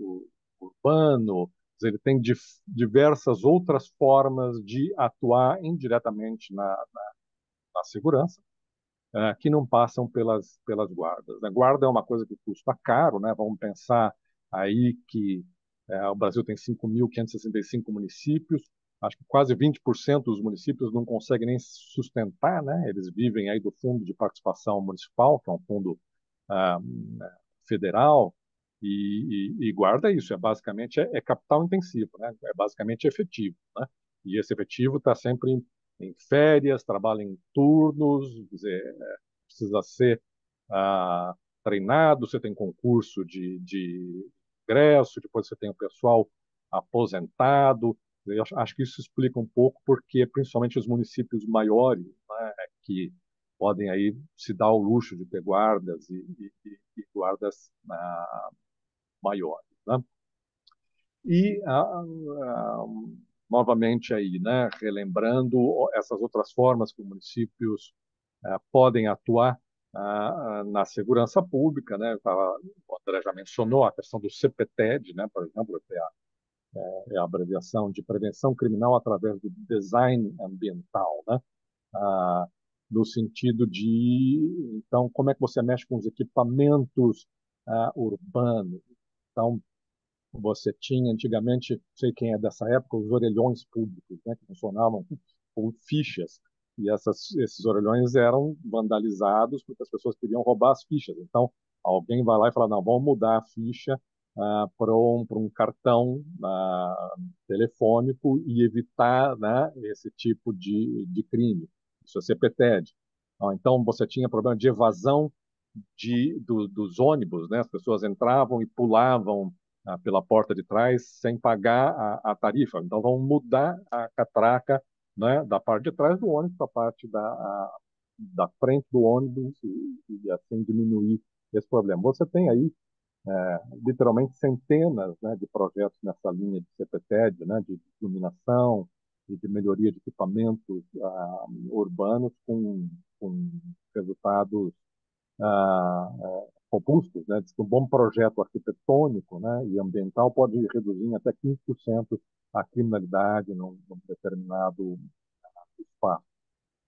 urbano, ele tem diversas outras formas de atuar indiretamente na segurança, que não passam pelas guardas. A guarda é uma coisa que custa caro, né? Vamos pensar aí que o Brasil tem 5.565 municípios, acho que quase 20% dos municípios não conseguem nem sustentar, né? Eles vivem aí do Fundo de Participação Municipal, que é um fundo ah, federal, e guarda isso, basicamente capital intensivo, né? É basicamente efetivo, né? E esse efetivo está sempre em férias, trabalha em turnos, quer dizer, precisa ser treinado, você tem concurso de ingresso, depois você tem o pessoal aposentado. Eu acho que isso explica um pouco porque, principalmente os municípios maiores, né, que podem aí se dar o luxo de ter guardas e guardas maiores, né? E novamente aí, né, relembrando essas outras formas que os municípios podem atuar na segurança pública, né? O André já mencionou a questão do CPTED, né? Por exemplo, que é a abreviação de Prevenção Criminal através do Design Ambiental, né? No sentido de, então, como é que você mexe com os equipamentos urbanos? Então, você tinha antigamente, não sei quem é dessa época, os orelhões públicos, né, que funcionavam com fichas. E esses orelhões eram vandalizados porque as pessoas queriam roubar as fichas. Então, alguém vai lá e fala: não, vamos mudar a ficha para um cartão telefônico e evitar, né, esse tipo de crime. Isso é CPTED. Então, você tinha problema de evasão dos ônibus, né? As pessoas entravam e pulavam pela porta de trás sem pagar a tarifa. Então, vão mudar a catraca, né, da parte de trás do ônibus para a parte da frente do ônibus e assim diminuir esse problema. Você tem aí, literalmente, centenas, né, de projetos nessa linha de CPTED, né, de iluminação e de melhoria de equipamentos urbanos com resultados robustos, né? Diz que um bom projeto arquitetônico, né, e ambiental pode reduzir em até 15% a criminalidade num determinado espaço.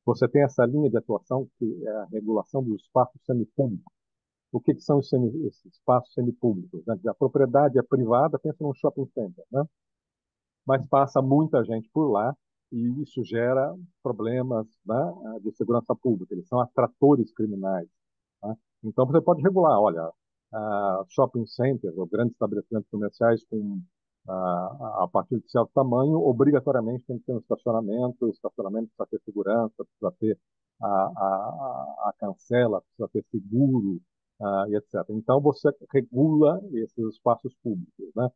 Você tem essa linha de atuação que é a regulação dos espaços semipúblicos. O que são esses espaços semipúblicos? Né? A propriedade é privada, pensa num shopping center, né? Mas passa muita gente por lá e isso gera problemas, né, de segurança pública. Eles são atratores criminais. Tá? Então, você pode regular, olha, shopping centers ou grandes estabelecimentos comerciais com a partir de certo tamanho, obrigatoriamente tem que ter um estacionamento, o estacionamento precisa ter segurança, precisa ter a cancela, precisa ter seguro, e etc. Então, você regula esses espaços públicos, né?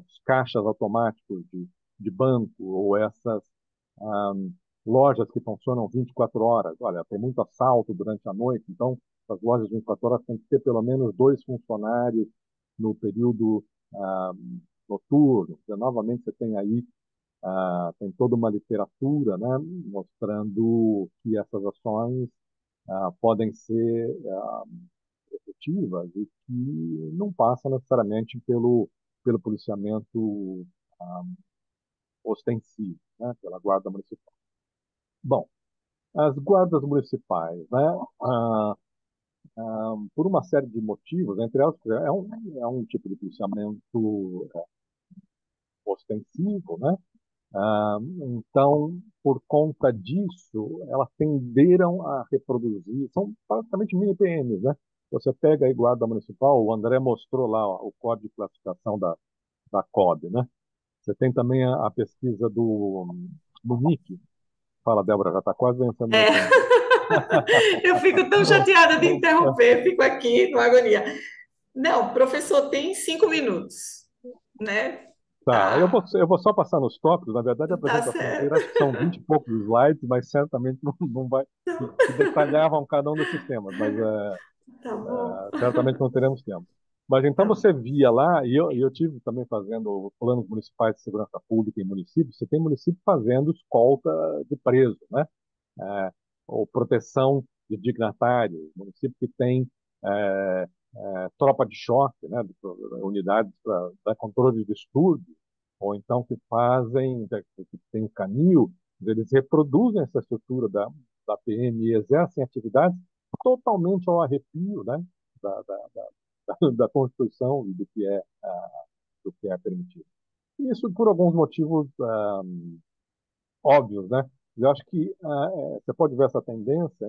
Os caixas automáticos de banco ou essas ah, lojas que funcionam 24 horas. Olha, tem muito assalto durante a noite, então as lojas 24 horas têm que ter pelo menos 2 funcionários no período noturno. Então, novamente, você tem aí tem toda uma literatura, né, mostrando que essas ações podem ser efetivas e que não passam necessariamente pelo policiamento ostensivo, né, pela Guarda Municipal. Bom, as guardas municipais, né, por uma série de motivos, entre elas, é um tipo de policiamento ostensivo, né? Então, por conta disso, elas tenderam a reproduzir, são praticamente mini PMs, né? Você pega aí Guarda Municipal, o André mostrou lá ó, o código de classificação da COB, né? Você tem também a pesquisa do MIC. Fala, Débora, já está quase vencendo meu É, tempo. eu fico tão chateada de interromper, fico aqui com agonia. Não, professor, tem 5 minutos, né? Tá, Tá, eu vou só passar nos tópicos. Na verdade, a tá apresentação inteira, certo. acho que são 20 e poucos slides, mas certamente não vai, que detalhavam cada um desses temas, mas Tá bom. certamente não teremos tempo. Mas então Tá bom. você via lá, e eu tive também fazendo planos municipais de segurança pública em municípios, você tem município fazendo escolta de preso, né? É, ou proteção de dignatários, município que tem é, tropa de choque, né? Unidades para dar controle de distúrbios, ou então que fazem, que tem o canil, eles reproduzem essa estrutura da PM e exercem atividades totalmente ao arrepio, né? Da Constituição e do que é permitido. Isso por alguns motivos óbvios, né? Eu acho que você pode ver essa tendência.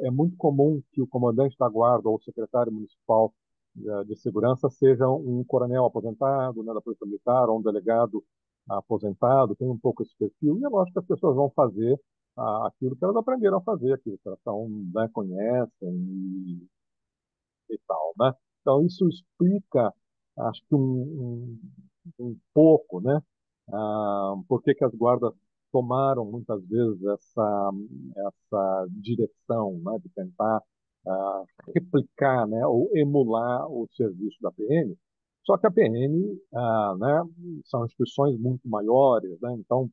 É muito comum que o comandante da guarda ou o secretário municipal de segurança seja um coronel aposentado, né, da Polícia Militar, ou um delegado aposentado, tem um pouco esse perfil. E eu acho que as pessoas vão fazer aquilo que elas aprenderam a fazer, aquilo que elas tão, né, conhecem e tal, né? Então, isso explica, acho que um pouco, né? Por que que as guardas tomaram muitas vezes essa direção, né? De tentar replicar, né? Ou emular o serviço da PM. Só que a PM, né? São instituições muito maiores, né? Então,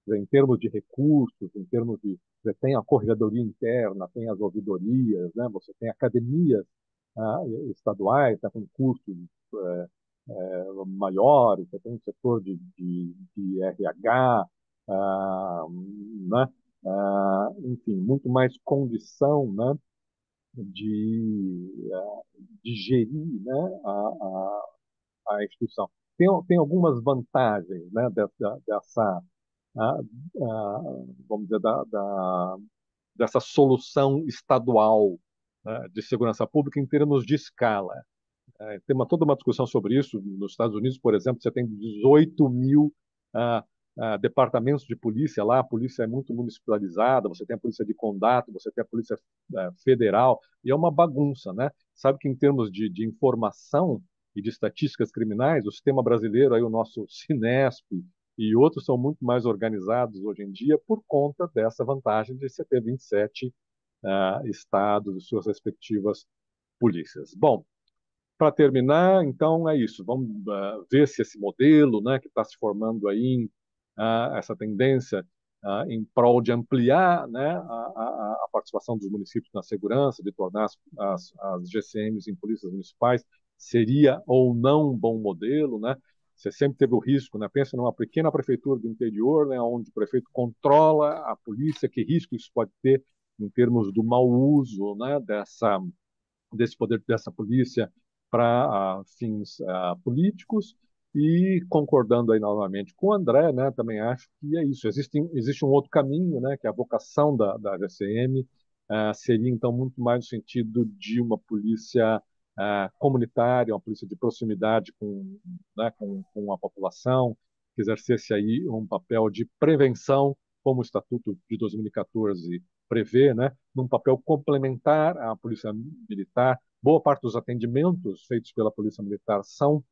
em termos de recursos, em termos de você tem a corregedoria interna, tem as ouvidorias, né? Você tem academias estaduais, né, com custos maiores, você tem um setor de RH, né, enfim, muito mais condição, né, de gerir, né, a instituição. Tem algumas vantagens, né, dessa vamos dizer, dessa solução estadual, né, de segurança pública em termos de escala. Tem toda uma discussão sobre isso. Nos Estados Unidos, por exemplo, você tem 18 mil departamentos de polícia lá, a polícia é muito municipalizada, você tem a polícia de condado, você tem a polícia federal, e é uma bagunça, né? Sabe que em termos de informação e de estatísticas criminais, o sistema brasileiro, aí o nosso Cinesp e outros são muito mais organizados hoje em dia por conta dessa vantagem de você ter 27 estados e suas respectivas polícias. Bom, para terminar, então é isso. Vamos ver se esse modelo, né, que está se formando aí, essa tendência em prol de ampliar, né, a participação dos municípios na segurança, de tornar as GCMs em polícias municipais, seria ou não um bom modelo, né? Você sempre teve o risco, né? Pensa numa pequena prefeitura do interior, né, onde o prefeito controla a polícia, que risco isso pode ter em termos do mau uso, né, desse poder dessa polícia para fins políticos. E concordando aí novamente com o André, né, também acho que é isso. Existe um outro caminho, né, que é a vocação da GCM seria então muito mais no sentido de uma polícia comunitária, uma polícia de proximidade né, com a população, que exercesse aí um papel de prevenção, como o Estatuto de 2014 prevê, né, num papel complementar à Polícia Militar. Boa parte dos atendimentos feitos pela Polícia Militar são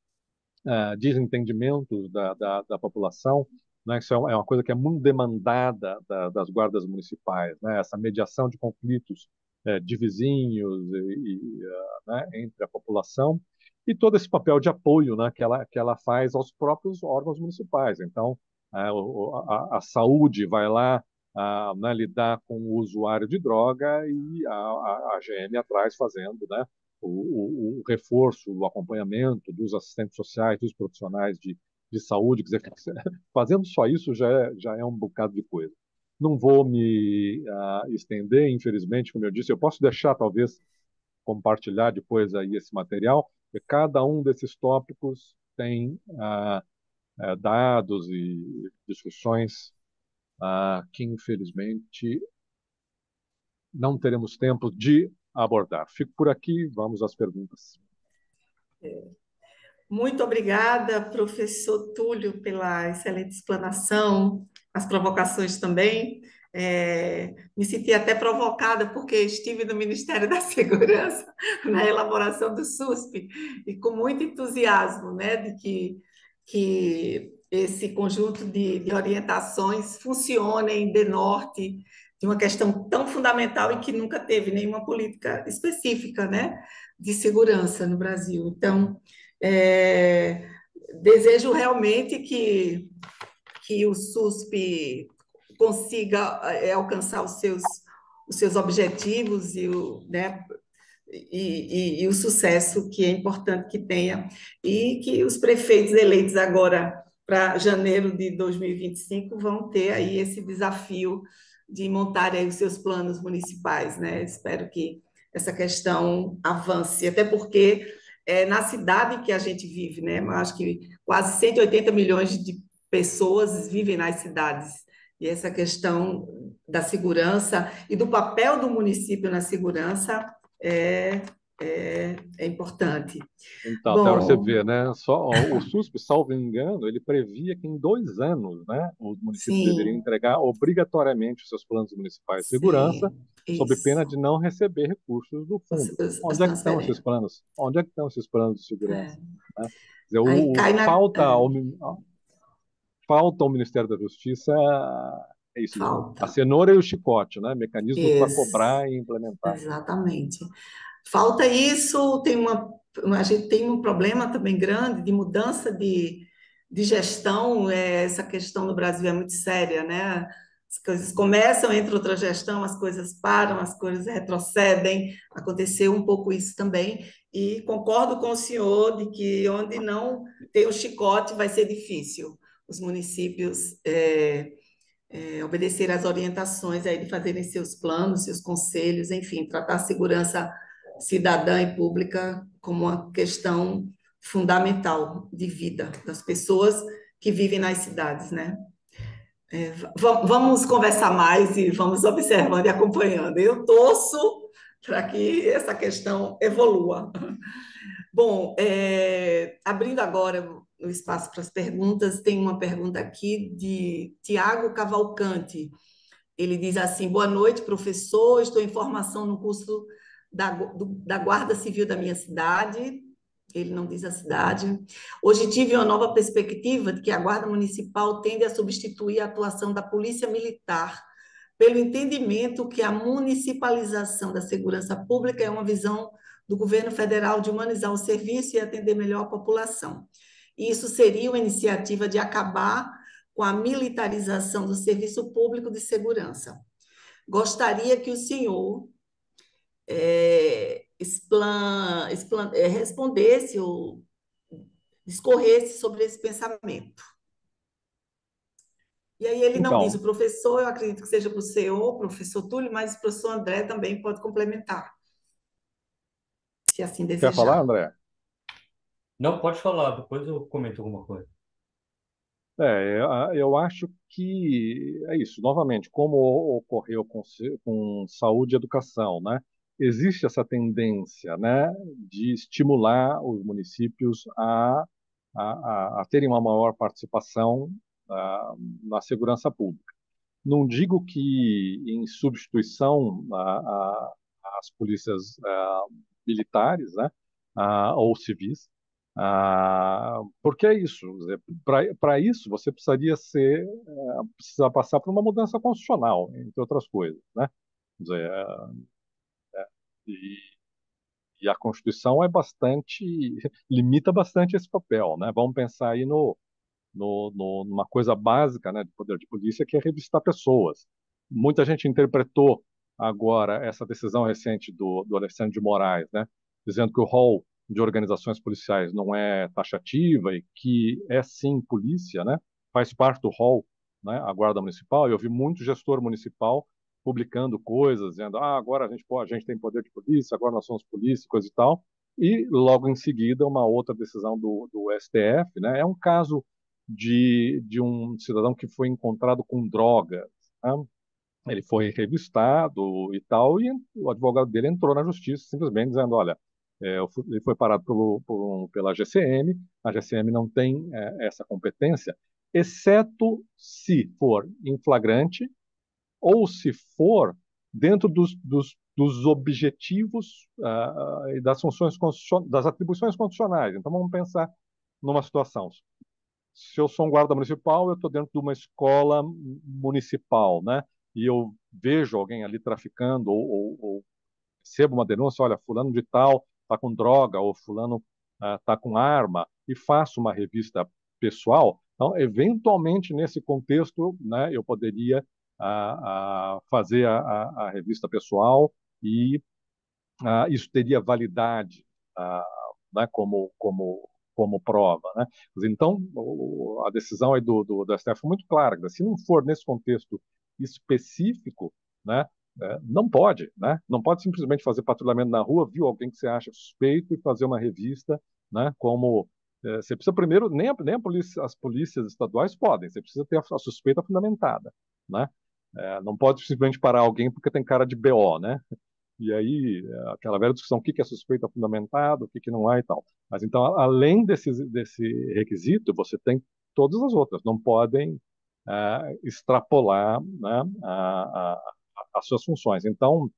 desentendimentos da população, né? Isso é uma coisa que é muito demandada das guardas municipais, né? Essa mediação de conflitos de vizinhos né, entre a população e todo esse papel de apoio, né, que ela faz aos próprios órgãos municipais. Então, a saúde vai lá né, lidar com o usuário de droga e a GM atrás fazendo, né, o reforço, o acompanhamento dos assistentes sociais, dos profissionais de saúde. Quer dizer, fazendo só isso já é um bocado de coisa. Não vou me estender, infelizmente, como eu disse, eu posso deixar, talvez, compartilhar depois aí esse material, porque cada um desses tópicos tem dados e discussões que, infelizmente, não teremos tempo de abordar. Fico por aqui, vamos às perguntas. Muito obrigada, professor Túlio, pela excelente explanação, as provocações também. Me senti até provocada, porque estive no Ministério da Segurança, na elaboração do SUSP, e com muito entusiasmo, né, de que esse conjunto de orientações funcionem de norte de uma questão tão fundamental e que nunca teve nenhuma política específica, né, de segurança no Brasil. Então, é, desejo realmente que o SUSP consiga alcançar os seus objetivos né, e o sucesso que é importante que tenha, e que os prefeitos eleitos agora para janeiro de 2025 vão ter aí esse desafio de montar aí os seus planos municipais, né? Espero que essa questão avance, até porque é na cidade que a gente vive, né? Eu acho que quase 180 milhões de pessoas vivem nas cidades, e essa questão da segurança e do papel do município na segurança é, é importante. Então, até você Bom, ver, né? O SUSP, salvo engano, ele previa que em 2 anos, né, os municípios deveriam sim, entregar obrigatoriamente os seus planos municipais de segurança, sim, sob pena isso. de não receber recursos do fundo. As Onde é que estão esses transferências. planos? Onde é que estão esses planos de segurança? É. Né? Quer dizer, Aí cai na. falta ao Ministério da Justiça é isso, a Falta. cenoura e o chicote, né? Mecanismos para Isso, cobrar e implementar. exatamente. Falta isso, a gente tem um problema também grande de mudança de gestão, essa questão no Brasil é muito séria, né? As coisas começam, entra outra gestão, as coisas param, as coisas retrocedem, aconteceu um pouco isso também, e concordo com o senhor de que onde não tem o chicote vai ser difícil os municípios obedecer às orientações aí de fazerem seus planos, seus conselhos, enfim, tratar a segurança cidadã e pública como uma questão fundamental de vida das pessoas que vivem nas cidades, né? Vamos conversar mais e vamos observando e acompanhando. Eu torço para que essa questão evolua. Bom, abrindo agora o espaço para as perguntas, tem uma pergunta aqui de Tiago Cavalcante. Ele diz assim: boa noite, professor. Estou em formação no curso da Guarda Civil da minha cidade. Ele não diz a cidade. Hoje tive uma nova perspectiva de que a Guarda Municipal tende a substituir a atuação da Polícia Militar, pelo entendimento que a municipalização da segurança pública é uma visão do governo federal de humanizar o serviço e atender melhor a população. Isso seria uma iniciativa de acabar com a militarização do serviço público de segurança. Gostaria que o senhor respondesse ou discorresse sobre esse pensamento. E aí ele não diz Então, o professor, eu acredito que seja para o CEO, professor Túlio, mas o professor André também pode complementar, se assim quer falar, desejar. André? Não, pode falar, depois eu comento alguma coisa. Eu acho que é isso. Novamente, como ocorreu com saúde e educação, né? Existe essa tendência, né, de estimular os municípios a terem uma maior participação na segurança pública. Não digo que em substituição às polícias militares, né, ou civis, porque é isso. Para isso, você precisa passar por uma mudança constitucional, entre outras coisas, né? Quer dizer, e, e a Constituição limita bastante esse papel, né? Vamos pensar aí numa coisa básica, né, de poder de polícia, que é revistar pessoas. Muita gente interpretou agora essa decisão recente do Alexandre de Moraes, né, dizendo que o rol de organizações policiais não é taxativa e que é sim polícia, né, faz parte do rol, né, a Guarda Municipal. Eu vi muito gestor municipal publicando coisas, dizendo, agora a gente tem poder de polícia, agora nós somos polícia, coisa e tal. E logo em seguida uma outra decisão do STF, né? É um caso de um cidadão que foi encontrado com drogas, né? Ele foi revistado e tal, e o advogado dele entrou na justiça simplesmente dizendo, olha, Ele foi parado pela GCM. A GCM não tem essa competência, exceto se for em flagrante ou se for dentro dos objetivos e das funções das atribuições constitucionais. Então, vamos pensar numa situação. Se eu sou um guarda municipal, eu estou dentro de uma escola municipal, né? E eu vejo alguém ali traficando ou recebo uma denúncia, olha, fulano de tal está com droga ou fulano está com arma e faço uma revista pessoal. Então, eventualmente, nesse contexto, né, eu poderia fazer a revista pessoal e isso teria validade né, como prova. Né? Então, a decisão aí do STF foi muito clara. Se não for nesse contexto específico, né, não pode. Né? Não pode simplesmente fazer patrulhamento na rua, viu alguém que você acha suspeito e fazer uma revista, né, como você precisa primeiro, nem a polícia, as polícias estaduais podem, você precisa ter a suspeita fundamentada. Né? Não pode simplesmente parar alguém porque tem cara de BO, né? E aí, aquela velha discussão, o que é suspeita fundamentada, o que não é e tal. Mas então, além desse requisito, você tem todas as outras, não podem extrapolar, né, as suas funções. Então,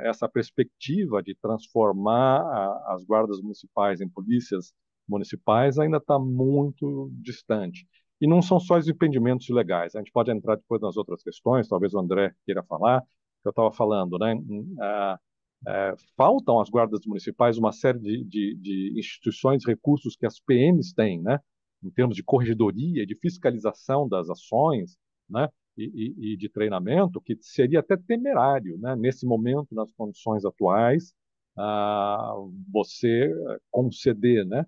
essa perspectiva de transformar as guardas municipais em polícias municipais ainda está muito distante. E não são só os impedimentos legais. A gente pode entrar depois nas outras questões, talvez o André queira falar, que eu estava falando, né? Faltam às guardas municipais uma série de instituições, recursos que as PMs têm, né? Em termos de corregedoria, de fiscalização das ações, né? E de treinamento, que seria até temerário, né? Nesse momento, nas condições atuais, você conceder, né?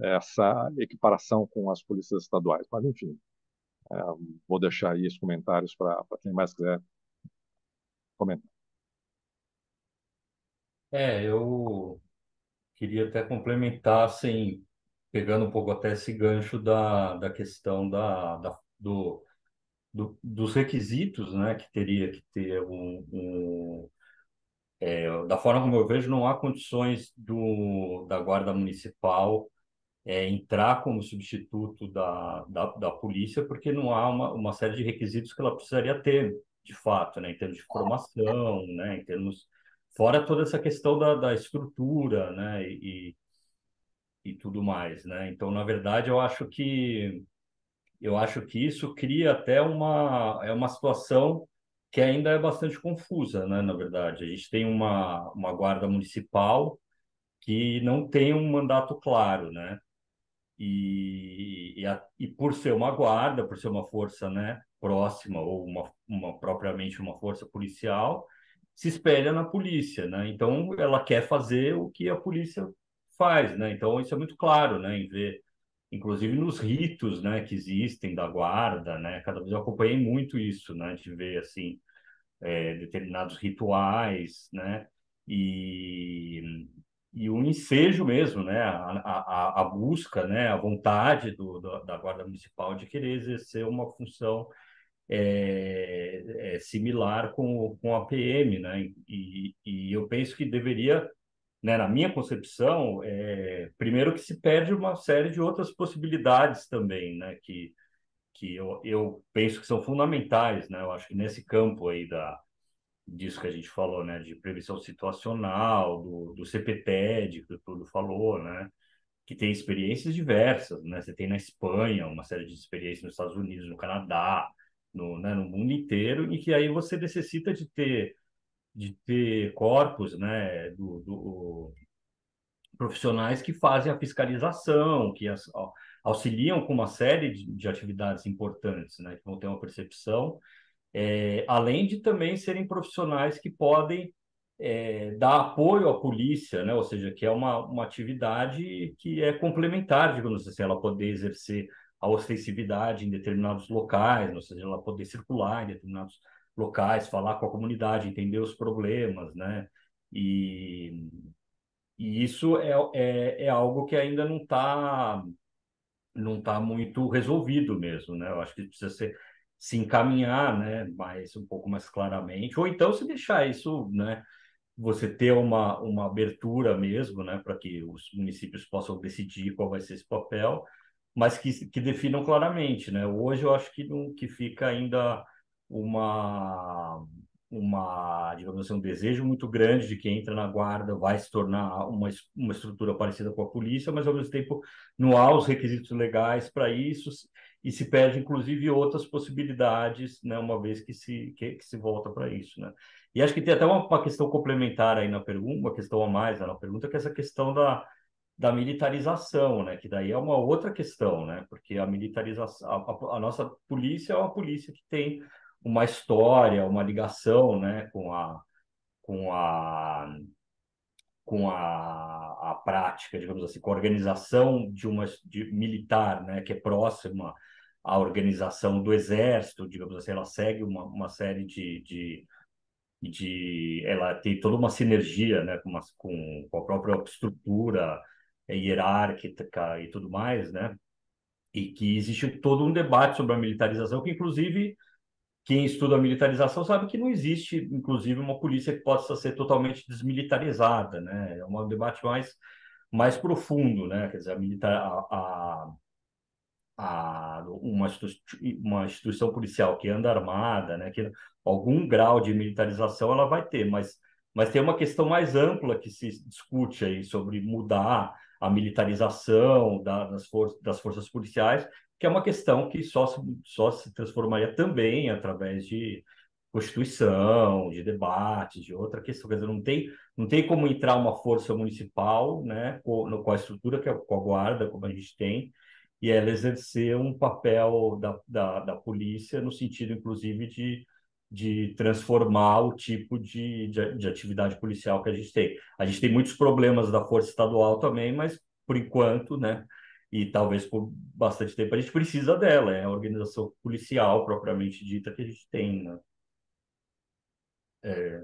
Essa equiparação com as polícias estaduais. Mas, enfim, vou deixar aí os comentários para quem mais quiser comentar. Eu queria até complementar, assim, pegando um pouco até esse gancho da questão dos requisitos, né, que teria que ter da forma como eu vejo, não há condições da Guarda Municipal entrar como substituto da polícia, porque não há uma série de requisitos que ela precisaria ter, de fato, né, em termos de formação, né, em termos fora toda essa questão da estrutura, né, e tudo mais, né? Então, na verdade, eu acho que isso cria até uma situação que ainda é bastante confusa, né? Na verdade, a gente tem uma guarda municipal que não tem um mandato claro, né? E por ser uma guarda, por ser uma força, né, próxima ou propriamente uma força policial, se espelha na polícia, né? Então ela quer fazer o que a polícia faz, né? Então isso é muito claro, né? Em ver, inclusive nos ritos, né, que existem da guarda, né? Cada vez eu acompanhei muito isso, né? De ver assim determinados rituais, né? E, e o ensejo mesmo, né? A busca, né? A vontade da Guarda Municipal de querer exercer uma função similar com a PM, né? E eu penso que deveria, né, na minha concepção, primeiro que se perde uma série de outras possibilidades também, né? Que eu penso que são fundamentais, né? Eu acho que nesse campo aí disso que a gente falou, né, de previsão situacional, do CPTED, que o Túlio falou, né, que tem experiências diversas, né, você tem na Espanha uma série de experiências nos Estados Unidos, no Canadá, no mundo inteiro, e que aí você necessita de ter corpos, né, profissionais que fazem a fiscalização, que auxiliam com uma série de atividades importantes, né, que vão ter uma percepção além de também serem profissionais que podem dar apoio à polícia, né? Ou seja, que é uma atividade que é complementar, digamos assim, ela poder exercer a ostensividade em determinados locais, ou seja, ela poder circular em determinados locais, falar com a comunidade, entender os problemas, né? E, e isso é algo que ainda não tá muito resolvido mesmo, né? Eu acho que precisa se encaminhar, né, um pouco mais claramente, ou então se deixar isso, né, você ter uma abertura mesmo, né, para que os municípios possam decidir qual vai ser esse papel, mas que definam claramente, né? Hoje eu acho que não, que fica ainda digamos assim, um desejo muito grande de quem entra na guarda vai se tornar uma estrutura parecida com a polícia, mas ao mesmo tempo não há os requisitos legais para isso e se perde inclusive outras possibilidades, né, uma vez que se volta para isso, né? E acho que tem até uma questão complementar aí na pergunta, uma questão a mais, né, na pergunta, que é essa questão da militarização, né? Que daí é uma outra questão, né? Porque a militarização, a nossa polícia é uma polícia que tem uma história, uma ligação, né? Com a, a prática, digamos assim, com a organização militar, né? Que é próxima à organização do exército, digamos assim, ela segue uma série ela tem toda uma sinergia, né, com a própria estrutura hierárquica e tudo mais, né? E que existe todo um debate sobre a militarização, que inclusive quem estuda a militarização sabe que não existe, inclusive, uma polícia que possa ser totalmente desmilitarizada, né? É um debate mais profundo, né? Quer dizer, uma instituição policial que anda armada, né, que algum grau de militarização ela vai ter, mas tem uma questão mais ampla que se discute aí sobre mudar a militarização das forças policiais, que é uma questão que só se transformaria também através de Constituição, de debates, de outra questão. Quer dizer, não tem como entrar uma força municipal, né, com a estrutura que é com a guarda, como a gente tem, e ela exercer um papel da polícia no sentido, inclusive, de transformar o tipo de atividade policial que a gente tem. A gente tem muitos problemas da força estadual também, mas, por enquanto, né, e talvez por bastante tempo, a gente precisa dela, é a organização policial propriamente dita que a gente tem, né? É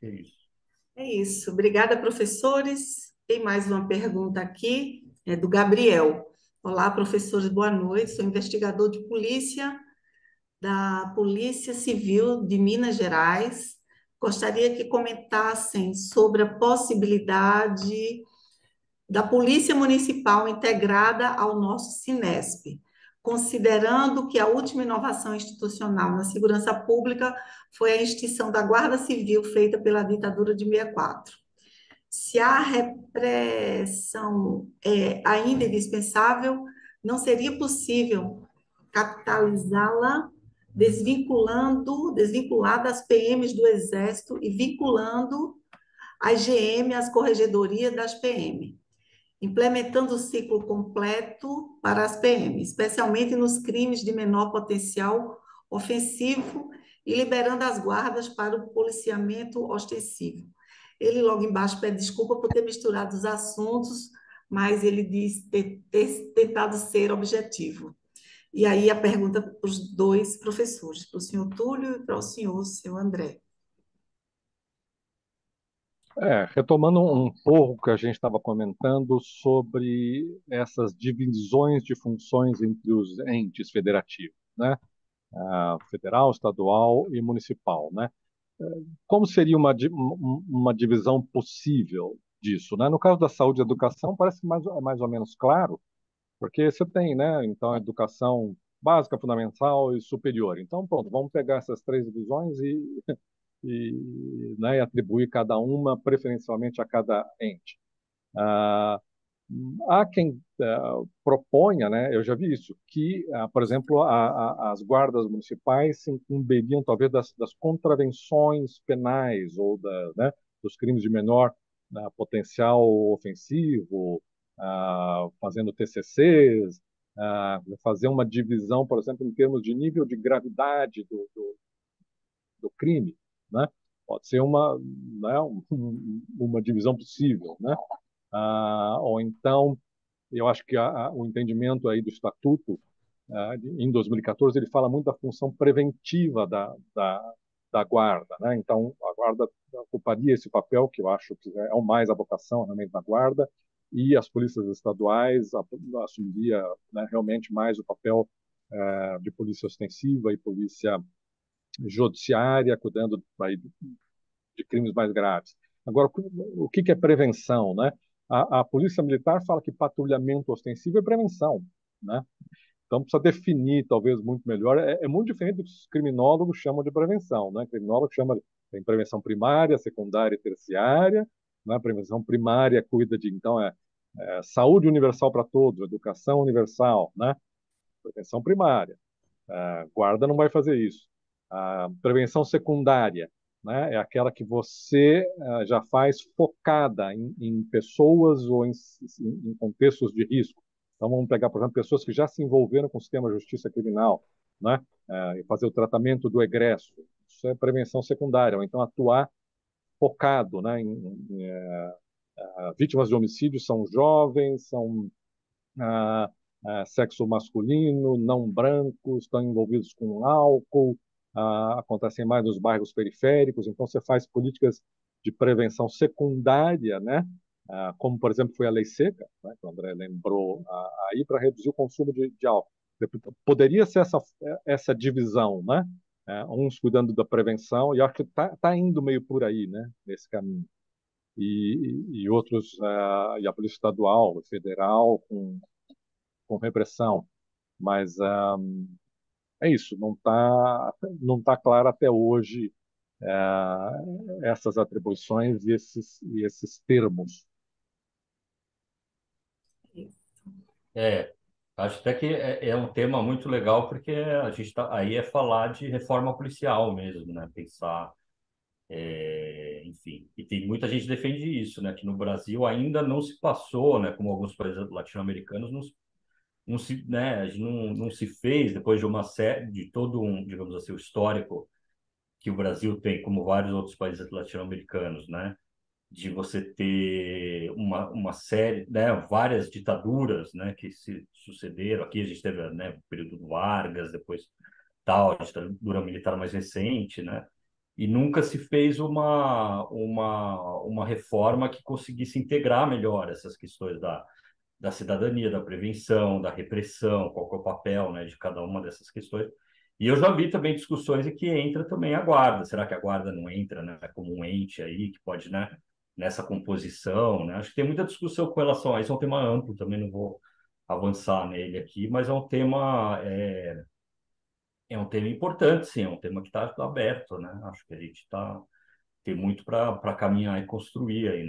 isso. É isso. Obrigada, professores. Tem mais uma pergunta aqui, é do Gabriel. Olá, professores, boa noite. Sou investigador de polícia da Polícia Civil de Minas Gerais. Gostaria que comentassem sobre a possibilidade da Polícia Municipal integrada ao nosso Cinesp, considerando que a última inovação institucional na segurança pública foi a extinção da Guarda Civil feita pela ditadura de 64. Se a repressão é ainda indispensável, não seria possível capitalizá-la desvincular das PMs do Exército e vinculando as GM às corregedorias das PM, implementando o ciclo completo para as PM, especialmente nos crimes de menor potencial ofensivo e liberando as guardas para o policiamento ostensivo. Ele logo embaixo pede desculpa por ter misturado os assuntos, mas ele diz ter tentado ser objetivo. E aí a pergunta para os dois professores, para o senhor Túlio e para o senhor André. Retomando um pouco o que a gente estava comentando sobre essas divisões de funções entre os entes federativos, né? Federal, estadual e municipal, né? Como seria uma divisão possível disso, né? No caso da saúde e educação, parece mais ou menos claro, porque você tem, né? Então, a educação básica, fundamental e superior. Então, pronto, vamos pegar essas três divisões né, e atribuir cada uma preferencialmente a cada ente. Ah, há quem proponha, né, eu já vi isso, que, por exemplo, as guardas municipais se incumbiriam talvez das contravenções penais ou né, dos crimes de menor potencial ofensivo, fazendo TCCs, fazer uma divisão, por exemplo, em termos de nível de gravidade do crime, né? Pode ser né, uma divisão possível, né? Ou então, eu acho que o entendimento aí do Estatuto, em 2014, ele fala muito da função preventiva da guarda, né? Então, a guarda ocuparia esse papel, que eu acho que é o mais a vocação realmente da guarda, e as polícias estaduais assumiria, né, realmente mais o papel de polícia ostensiva e polícia judiciária, cuidando aí de crimes mais graves. Agora, o que é prevenção, né? A Polícia Militar fala que patrulhamento ostensivo é prevenção, né? Então, precisa definir, talvez, muito melhor. É muito diferente do que os criminólogos chamam de prevenção, né? Criminólogo chama tem prevenção primária, secundária e terciária. Né? A prevenção primária cuida de, então, saúde universal para todos, educação universal, né? Prevenção primária. A guarda não vai fazer isso. A prevenção secundária, né? É aquela que você já faz focada em pessoas ou em contextos de risco. Então, vamos pegar, por exemplo, pessoas que já se envolveram com o sistema de justiça criminal, né? E fazer o tratamento do egresso. Isso é prevenção secundária, ou então atuar focado, né? Vítimas de homicídio são jovens, são sexo masculino, não brancos, estão envolvidos com álcool, acontecem mais nos bairros periféricos. Então, você faz políticas de prevenção secundária, né? Como, por exemplo, foi a lei seca, né, que o André lembrou aí, para reduzir o consumo de álcool. Poderia ser essa divisão, né? Uns cuidando da prevenção, e acho que está indo meio por aí, né? Nesse caminho. E outros, e a Polícia Estadual, federal, com repressão. Mas é isso, não tá claro até hoje essas atribuições e esses termos. É, acho até que é um tema muito legal, porque a gente tá, aí é falar de reforma policial mesmo, né? Pensar, enfim, e tem muita gente que defende isso, né? Que no Brasil ainda não se passou, né? Como alguns países latino-americanos não se, né? A gente não se fez depois de uma série, de todo um, digamos assim, o histórico que o Brasil tem, como vários outros países latino-americanos, né? De você ter uma série, né, várias ditaduras, né, que se sucederam. Aqui a gente teve, né, o período do Vargas, depois tal, a ditadura militar mais recente, né, e nunca se fez uma reforma que conseguisse integrar melhor essas questões da cidadania, da prevenção, da repressão, qual que é o papel, né, de cada uma dessas questões. E eu já vi também discussões em que entra também a guarda. Será que a guarda não entra, né, como um ente aí que pode, né, nessa composição, né? Acho que tem muita discussão com relação a isso. É um tema amplo, também não vou avançar nele aqui, mas é um tema importante, sim. É um tema que está aberto, né? Acho que a gente tem muito para caminhar e construir aí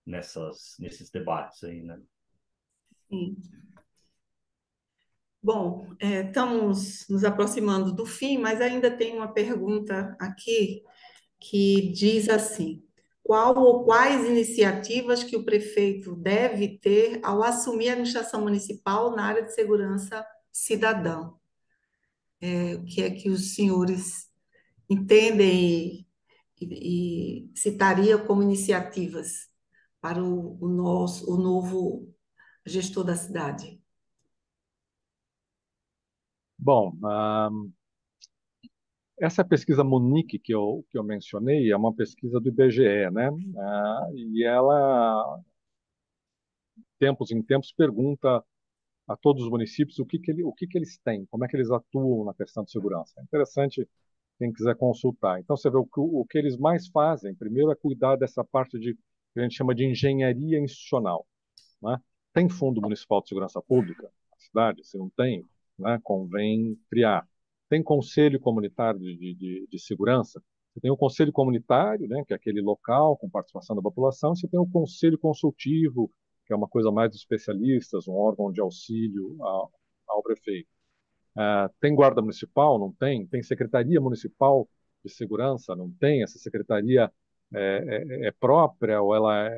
nesses debates aí, né? Sim. Bom, estamos nos aproximando do fim, mas ainda tem uma pergunta aqui que diz assim: qual ou quais iniciativas que o prefeito deve ter ao assumir a administração municipal na área de segurança cidadã? O que é que os senhores entendem e citaria como iniciativas para o novo gestor da cidade? Bom, essa pesquisa Munique que eu mencionei é uma pesquisa do IBGE, né? E ela, tempos em tempos, pergunta a todos os municípios o que que eles têm, como é que eles atuam na questão de segurança. É interessante quem quiser consultar. Então, você vê o que eles mais fazem, primeiro, é cuidar dessa parte que a gente chama de engenharia institucional. Né? Tem Fundo Municipal de Segurança Pública na cidade? Se não tem, né, convém criar. Tem Conselho Comunitário de Segurança? Você tem o Conselho Comunitário, né, que é aquele local com participação da população, e você tem o Conselho Consultivo, que é uma coisa mais dos especialistas, um órgão de auxílio ao prefeito. Tem guarda municipal? Não tem. Tem secretaria municipal de segurança? Não tem. Essa secretaria é própria ou ela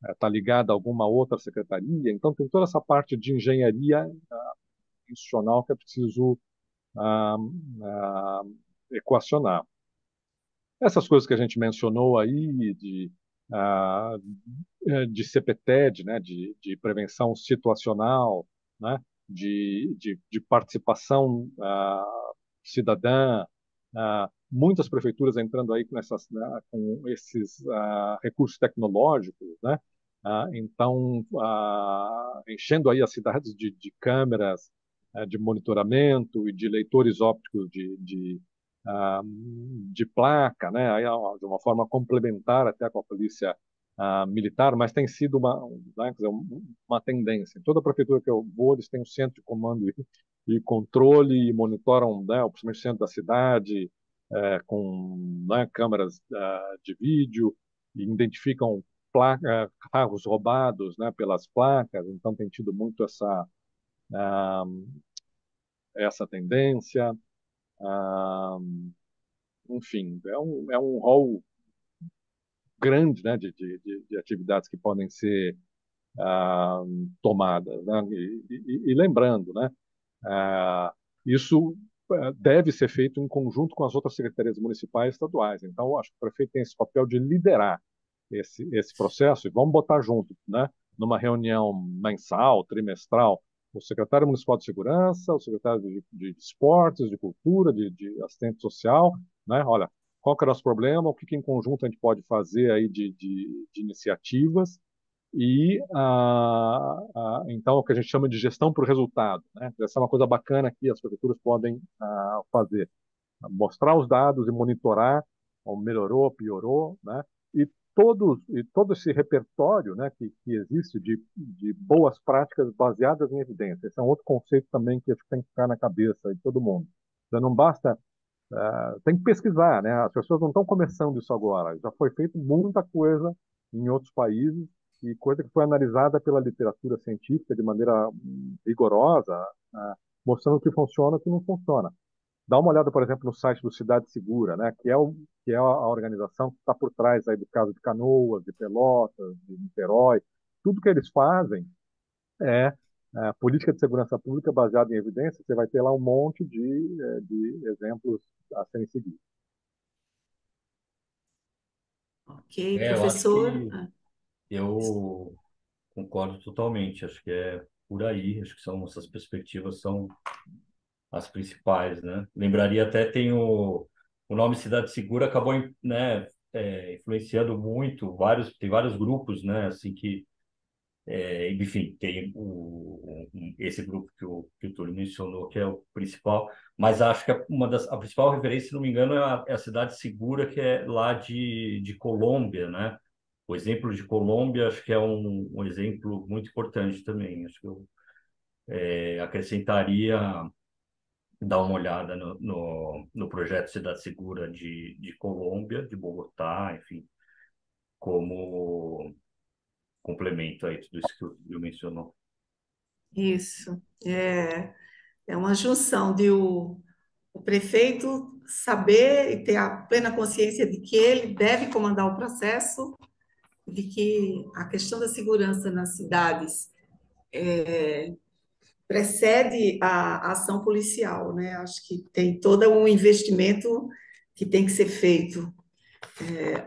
está ligada a alguma outra secretaria? Então, tem toda essa parte de engenharia institucional que é preciso ah, ah, equacionar. Essas coisas que a gente mencionou aí, ah, de CPTED, né, de prevenção situacional, né, de participação cidadã, muitas prefeituras entrando aí com esses recursos tecnológicos, né, então enchendo aí as cidades de câmeras de monitoramento e de leitores ópticos de de placa, né, aí, de uma forma complementar até com a polícia militar, mas tem sido né, quer dizer, uma tendência. Em toda prefeitura que eu vou, eles têm um centro de comando e controle e monitoram, né, principalmente o centro da cidade, com, né, câmeras de vídeo, e identificam carros roubados, né, pelas placas, então tem tido muito ah, essa tendência. Ah, enfim, é um rol grande, né, de atividades que podem ser ah, tomadas, né? E lembrando, né, ah, isso deve ser feito em conjunto com as outras secretarias municipais e estaduais. Então, eu acho que o prefeito tem esse papel de liderar esse processo e vamos botar junto, né, numa reunião mensal, trimestral, o secretário municipal de segurança, o secretário de esportes, de cultura, de assistente social, né? Olha, qual que é o nosso problema, o que, que em conjunto a gente pode fazer aí de iniciativas e então o que a gente chama de gestão por resultado, né? Essa é uma coisa bacana que as prefeituras podem fazer, mostrar os dados e monitorar, ou melhorou, piorou, né? E todo esse repertório, né, que existe de boas práticas baseadas em evidência. Esse é um outro conceito também que acho que tem que ficar na cabeça de todo mundo. Então, não basta, tem que pesquisar, né? As pessoas não estão começando isso agora. Já foi feito muita coisa em outros países e coisa que foi analisada pela literatura científica de maneira rigorosa, mostrando o que funciona e o que não funciona. Dá uma olhada, por exemplo, no site do Cidade Segura, né, que é a organização que está por trás aí do caso de Canoas, de Pelotas, de Niterói. Tudo que eles fazem é política de segurança pública baseada em evidência. Você vai ter lá um monte de exemplos a serem seguidos. Ok, Eu acho professor. que eu concordo totalmente. Acho que é por aí. Acho que essas perspectivas são as principais, né? Lembraria até o nome Cidade Segura acabou, né, influenciando muito tem vários grupos, né, assim enfim, tem esse grupo que o Túlio mencionou, que é o principal, mas acho que a principal referência, se não me engano, é a Cidade Segura, que é lá de Colômbia, né? O exemplo de Colômbia, acho que é um exemplo muito importante também. Acho que eu acrescentaria dar uma olhada no projeto Cidade Segura de Colômbia, de Bogotá, enfim, como complemento aí tudo isso que o Will mencionou. Isso. É uma junção de o prefeito saber e ter a plena consciência de que ele deve comandar o processo, de que a questão da segurança nas cidades precede a ação policial, né? Acho que tem todo um investimento que tem que ser feito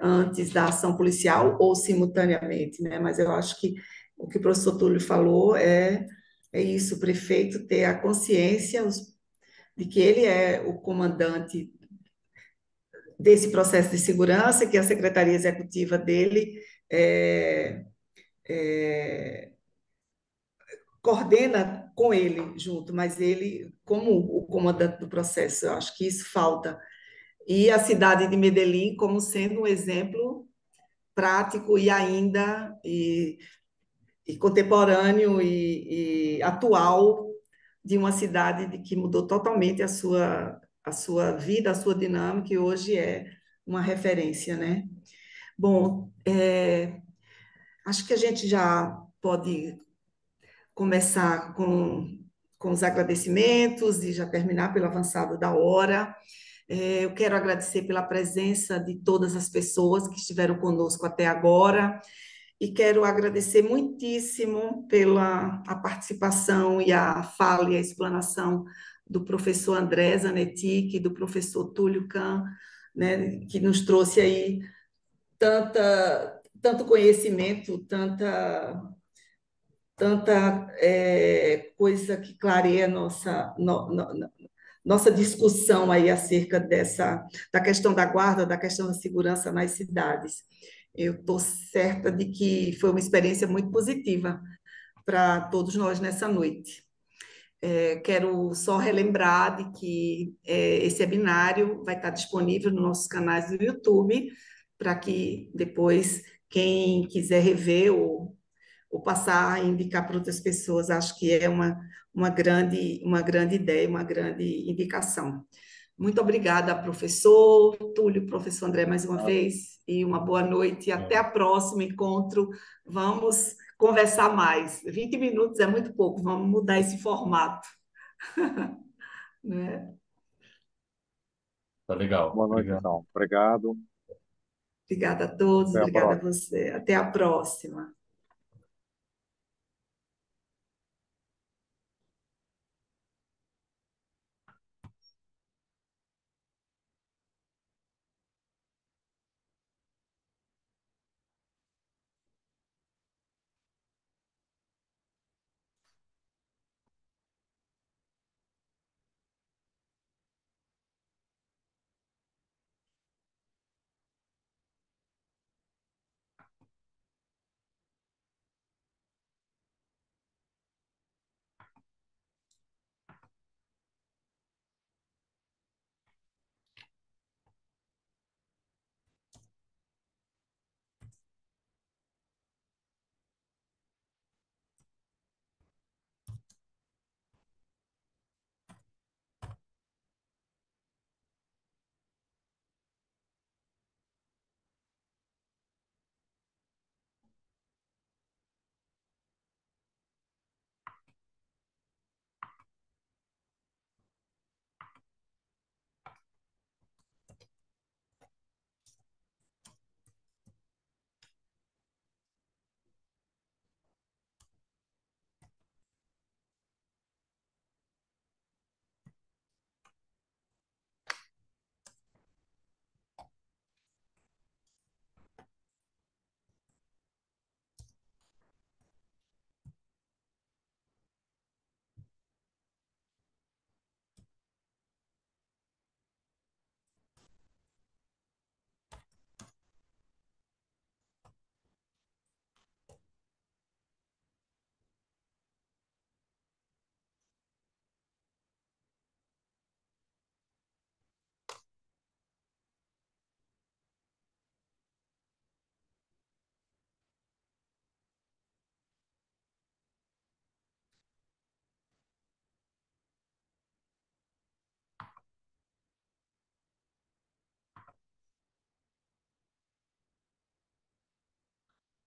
antes da ação policial ou simultaneamente, né? Mas eu acho que o que o professor Túlio falou é isso, o prefeito ter a consciência de que ele é o comandante desse processo de segurança, que a secretaria executiva dele é, é, coordena com ele junto, mas ele, como o comandante do processo, eu acho que isso falta. E a cidade de Medellín como sendo um exemplo prático e ainda e contemporâneo e atual de uma cidade que mudou totalmente a sua vida, a sua dinâmica e hoje é uma referência, né? Bom, acho que a gente já pode começar com os agradecimentos e já terminar pelo avançado da hora. Eu quero agradecer pela presença de todas as pessoas que estiveram conosco até agora e quero agradecer muitíssimo pela a participação e a fala e a explanação do professor André Zanetti e do professor Túlio Kahn, né, que nos trouxe aí tanto conhecimento, tanta coisa que clareia nossa discussão aí acerca da questão da guarda, da questão da segurança nas cidades. Eu estou certa de que foi uma experiência muito positiva para todos nós nessa noite. Quero só relembrar de que esse webinário vai estar disponível nos nossos canais do YouTube, para que depois, quem quiser rever ou passar a indicar para outras pessoas, acho que é uma grande ideia, uma grande indicação. Muito obrigada, professor Túlio, professor André, mais uma vez, e uma boa noite. Até o próximo encontro. Vamos conversar mais. 20 minutos é muito pouco, vamos mudar esse formato. Né? Tá legal. Boa noite, Obrigado. então. Obrigado. Obrigada a todos, Até a obrigada a próxima. você. Até a próxima.